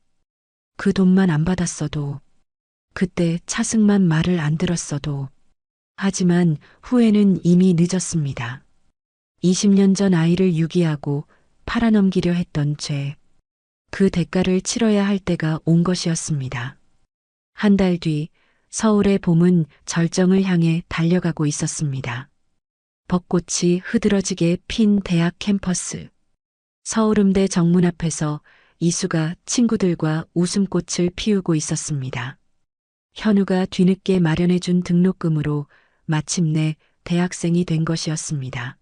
그 돈만 안 받았어도, 그때 차승만 말을 안 들었어도. 하지만 후회는 이미 늦었습니다. 20년 전 아이를 유기하고 팔아넘기려 했던 죄. 그 대가를 치러야 할 때가 온 것이었습니다. 한 달 뒤 서울의 봄은 절정을 향해 달려가고 있었습니다. 벚꽃이 흐드러지게 핀 대학 캠퍼스. 서울음대 정문 앞에서 이수가 친구들과 웃음꽃을 피우고 있었습니다. 현우가 뒤늦게 마련해준 등록금으로 마침내 대학생이 된 것이었습니다.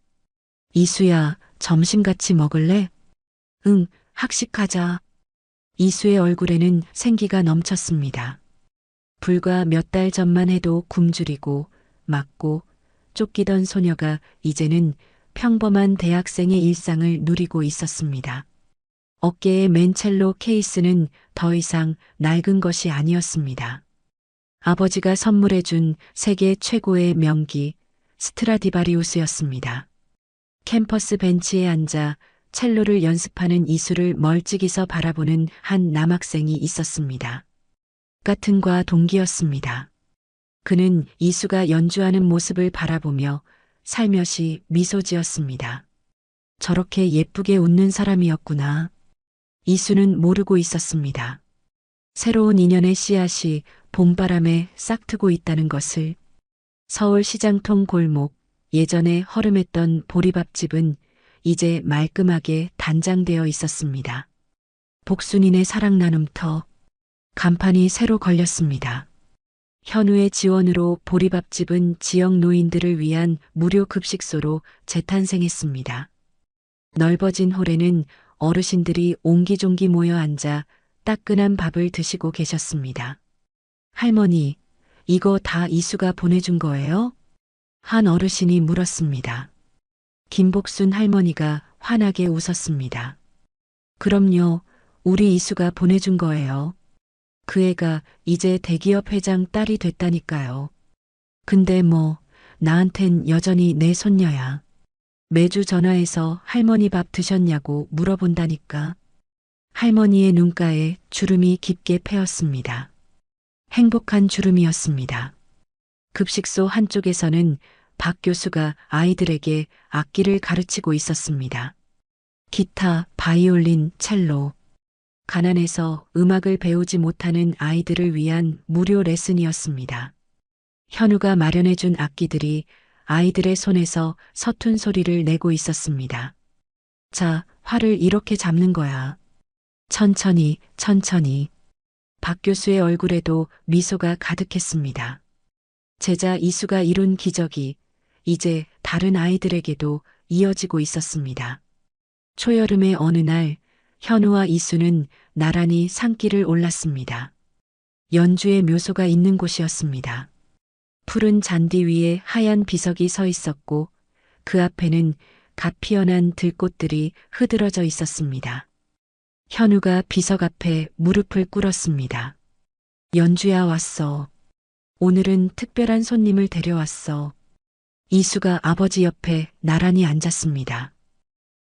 이수야, 점심 같이 먹을래? 응, 학식하자. 이수의 얼굴에는 생기가 넘쳤습니다. 불과 몇 달 전만 해도 굶주리고 맞고 쫓기던 소녀가 이제는 평범한 대학생의 일상을 누리고 있었습니다. 어깨의 맨첼로 케이스는 더 이상 낡은 것이 아니었습니다. 아버지가 선물해준 세계 최고의 명기 스트라디바리우스였습니다. 캠퍼스 벤치에 앉아 첼로를 연습하는 이수를 멀찍이서 바라보는 한 남학생이 있었습니다. 같은 과 동기였습니다. 그는 이수가 연주하는 모습을 바라보며 살며시 미소 지었습니다. 저렇게 예쁘게 웃는 사람이었구나. 이수는 모르고 있었습니다. 새로운 인연의 씨앗이 봄바람에 싹트고 있다는 것을. 서울 시장통 골목, 예전에 허름했던 보리밥집은 이제 말끔하게 단장되어 있었습니다. 복순이네 사랑 나눔터. 간판이 새로 걸렸습니다. 현우의 지원으로 보리밥집은 지역 노인들을 위한 무료 급식소로 재탄생했습니다. 넓어진 홀에는 어르신들이 옹기종기 모여 앉아 따끈한 밥을 드시고 계셨습니다. 할머니, 이거 다 이수가 보내준 거예요? 한 어르신이 물었습니다. 김복순 할머니가 환하게 웃었습니다. 그럼요, 우리 이수가 보내준 거예요. 그 애가 이제 대기업 회장 딸이 됐다니까요. 근데 뭐, 나한텐 여전히 내 손녀야. 매주 전화해서 할머니 밥 드셨냐고 물어본다니까. 할머니의 눈가에 주름이 깊게 패였습니다. 행복한 주름이었습니다. 급식소 한쪽에서는 박 교수가 아이들에게 악기를 가르치고 있었습니다. 기타, 바이올린, 첼로. 가난해서 음악을 배우지 못하는 아이들을 위한 무료 레슨이었습니다. 현우가 마련해준 악기들이 아이들의 손에서 서툰 소리를 내고 있었습니다. 자, 활을 이렇게 잡는 거야. 천천히, 천천히. 박 교수의 얼굴에도 미소가 가득했습니다. 제자 이수가 이룬 기적이 이제 다른 아이들에게도 이어지고 있었습니다. 초여름의 어느 날, 현우와 이수는 나란히 산길을 올랐습니다. 연주의 묘소가 있는 곳이었습니다. 푸른 잔디 위에 하얀 비석이 서 있었고 그 앞에는 갓 피어난 들꽃들이 흐드러져 있었습니다. 현우가 비석 앞에 무릎을 꿇었습니다. 연주야 왔어. 오늘은 특별한 손님을 데려왔어. 이수가 아버지 옆에 나란히 앉았습니다.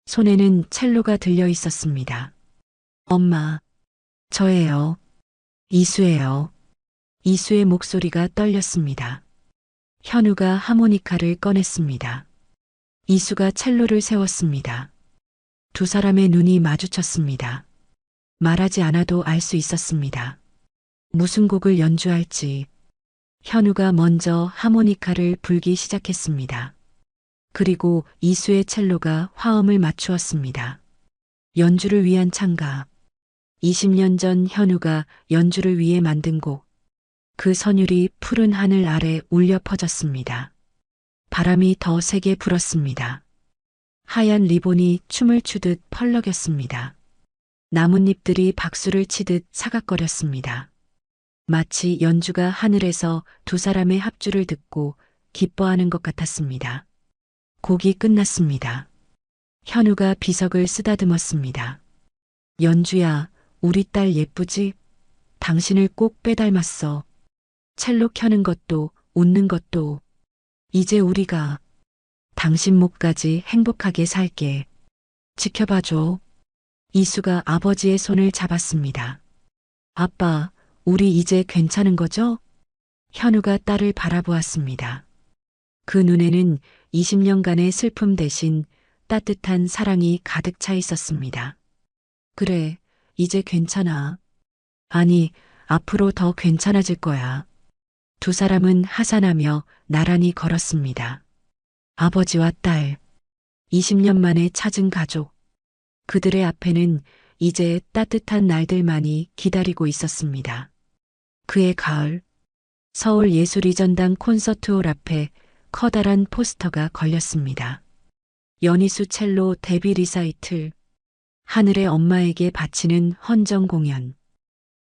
손에는 첼로가 들려 있었습니다. 엄마, 저예요. 이수예요. 이수의 목소리가 떨렸습니다. 현우가 하모니카를 꺼냈습니다. 이수가 첼로를 세웠습니다. 두 사람의 눈이 마주쳤습니다. 말하지 않아도 알 수 있었습니다. 무슨 곡을 연주할지. 현우가 먼저 하모니카를 불기 시작했습니다. 그리고 이수의 첼로가 화음을 맞추었습니다. 연주를 위한 창가. 20년 전 현우가 연주를 위해 만든 곡. 그 선율이 푸른 하늘 아래 울려 퍼졌습니다. 바람이 더 세게 불었습니다. 하얀 리본이 춤을 추듯 펄럭였습니다. 나뭇잎들이 박수를 치듯 사각거렸습니다. 마치 연주가 하늘에서 두 사람의 합주를 듣고 기뻐하는 것 같았습니다. 곡이 끝났습니다. 현우가 비석을 쓰다듬었습니다. 연주야, 우리 딸 예쁘지? 당신을 꼭 빼닮았어. 첼로 켜는 것도 웃는 것도. 이제 우리가 당신 목까지 행복하게 살게. 지켜봐줘. 이수가 아버지의 손을 잡았습니다. 아빠, 우리 이제 괜찮은 거죠? 현우가 딸을 바라보았습니다. 그 눈에는 20년간의 슬픔 대신 따뜻한 사랑이 가득 차 있었습니다. 그래, 이제 괜찮아. 아니, 앞으로 더 괜찮아질 거야. 두 사람은 하산하며 나란히 걸었습니다. 아버지와 딸, 20년 만에 찾은 가족. 그들의 앞에는 이제 따뜻한 날들만이 기다리고 있었습니다. 그해 가을, 서울예술이전당 콘서트홀 앞에 커다란 포스터가 걸렸습니다. 연희수 첼로 데뷔 리사이틀, 하늘의 엄마에게 바치는 헌정 공연.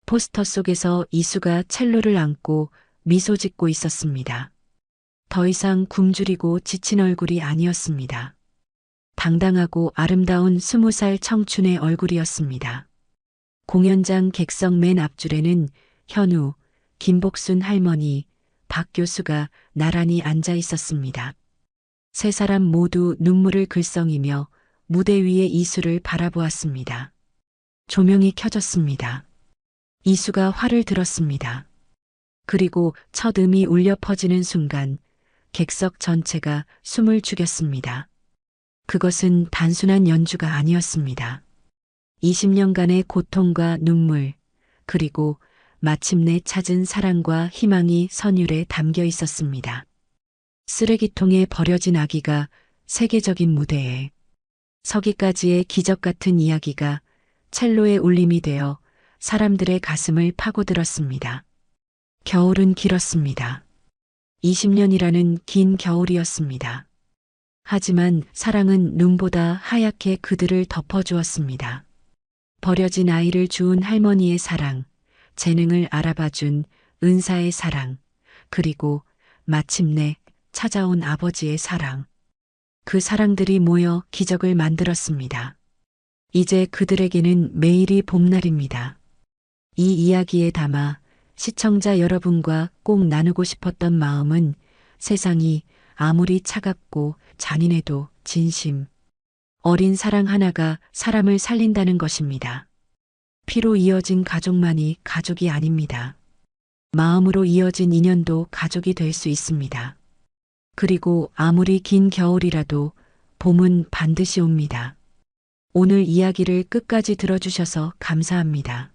포스터 속에서 이수가 첼로를 안고 미소 짓고 있었습니다. 더 이상 굶주리고 지친 얼굴이 아니었습니다. 당당하고 아름다운 20살 청춘의 얼굴이었습니다. 공연장 객석 맨 앞줄에는 현우, 김복순 할머니, 박 교수가 나란히 앉아 있었습니다. 세 사람 모두 눈물을 글썽이며 무대 위의 이수를 바라보았습니다. 조명이 켜졌습니다. 이수가 활을 들었습니다. 그리고 첫 음이 울려 퍼지는 순간 객석 전체가 숨을 죽였습니다. 그것은 단순한 연주가 아니었습니다. 20년간의 고통과 눈물, 그리고 마침내 찾은 사랑과 희망이 선율에 담겨 있었습니다. 쓰레기통에 버려진 아기가 세계적인 무대에, 서기까지의 기적 같은 이야기가 첼로의 울림이 되어 사람들의 가슴을 파고들었습니다. 겨울은 길었습니다. 20년이라는 긴 겨울이었습니다. 하지만 사랑은 눈보다 하얗게 그들을 덮어주었습니다. 버려진 아이를 주운 할머니의 사랑, 재능을 알아봐준 은사의 사랑, 그리고 마침내 찾아온 아버지의 사랑. 그 사랑들이 모여 기적을 만들었습니다. 이제 그들에게는 매일이 봄날입니다. 이 이야기에 담아 시청자 여러분과 꼭 나누고 싶었던 마음은 세상이 아무리 차갑고 잔인해도 진심, 어린 사랑 하나가 사람을 살린다는 것입니다. 피로 이어진 가족만이 가족이 아닙니다. 마음으로 이어진 인연도 가족이 될 수 있습니다. 그리고 아무리 긴 겨울이라도 봄은 반드시 옵니다. 오늘 이야기를 끝까지 들어주셔서 감사합니다.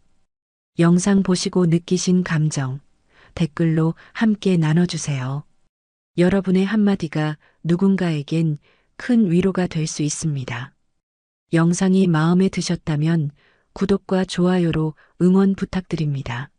영상 보시고 느끼신 감정, 댓글로 함께 나눠주세요. 여러분의 한마디가 누군가에겐 큰 위로가 될 수 있습니다. 영상이 마음에 드셨다면 구독과 좋아요로 응원 부탁드립니다.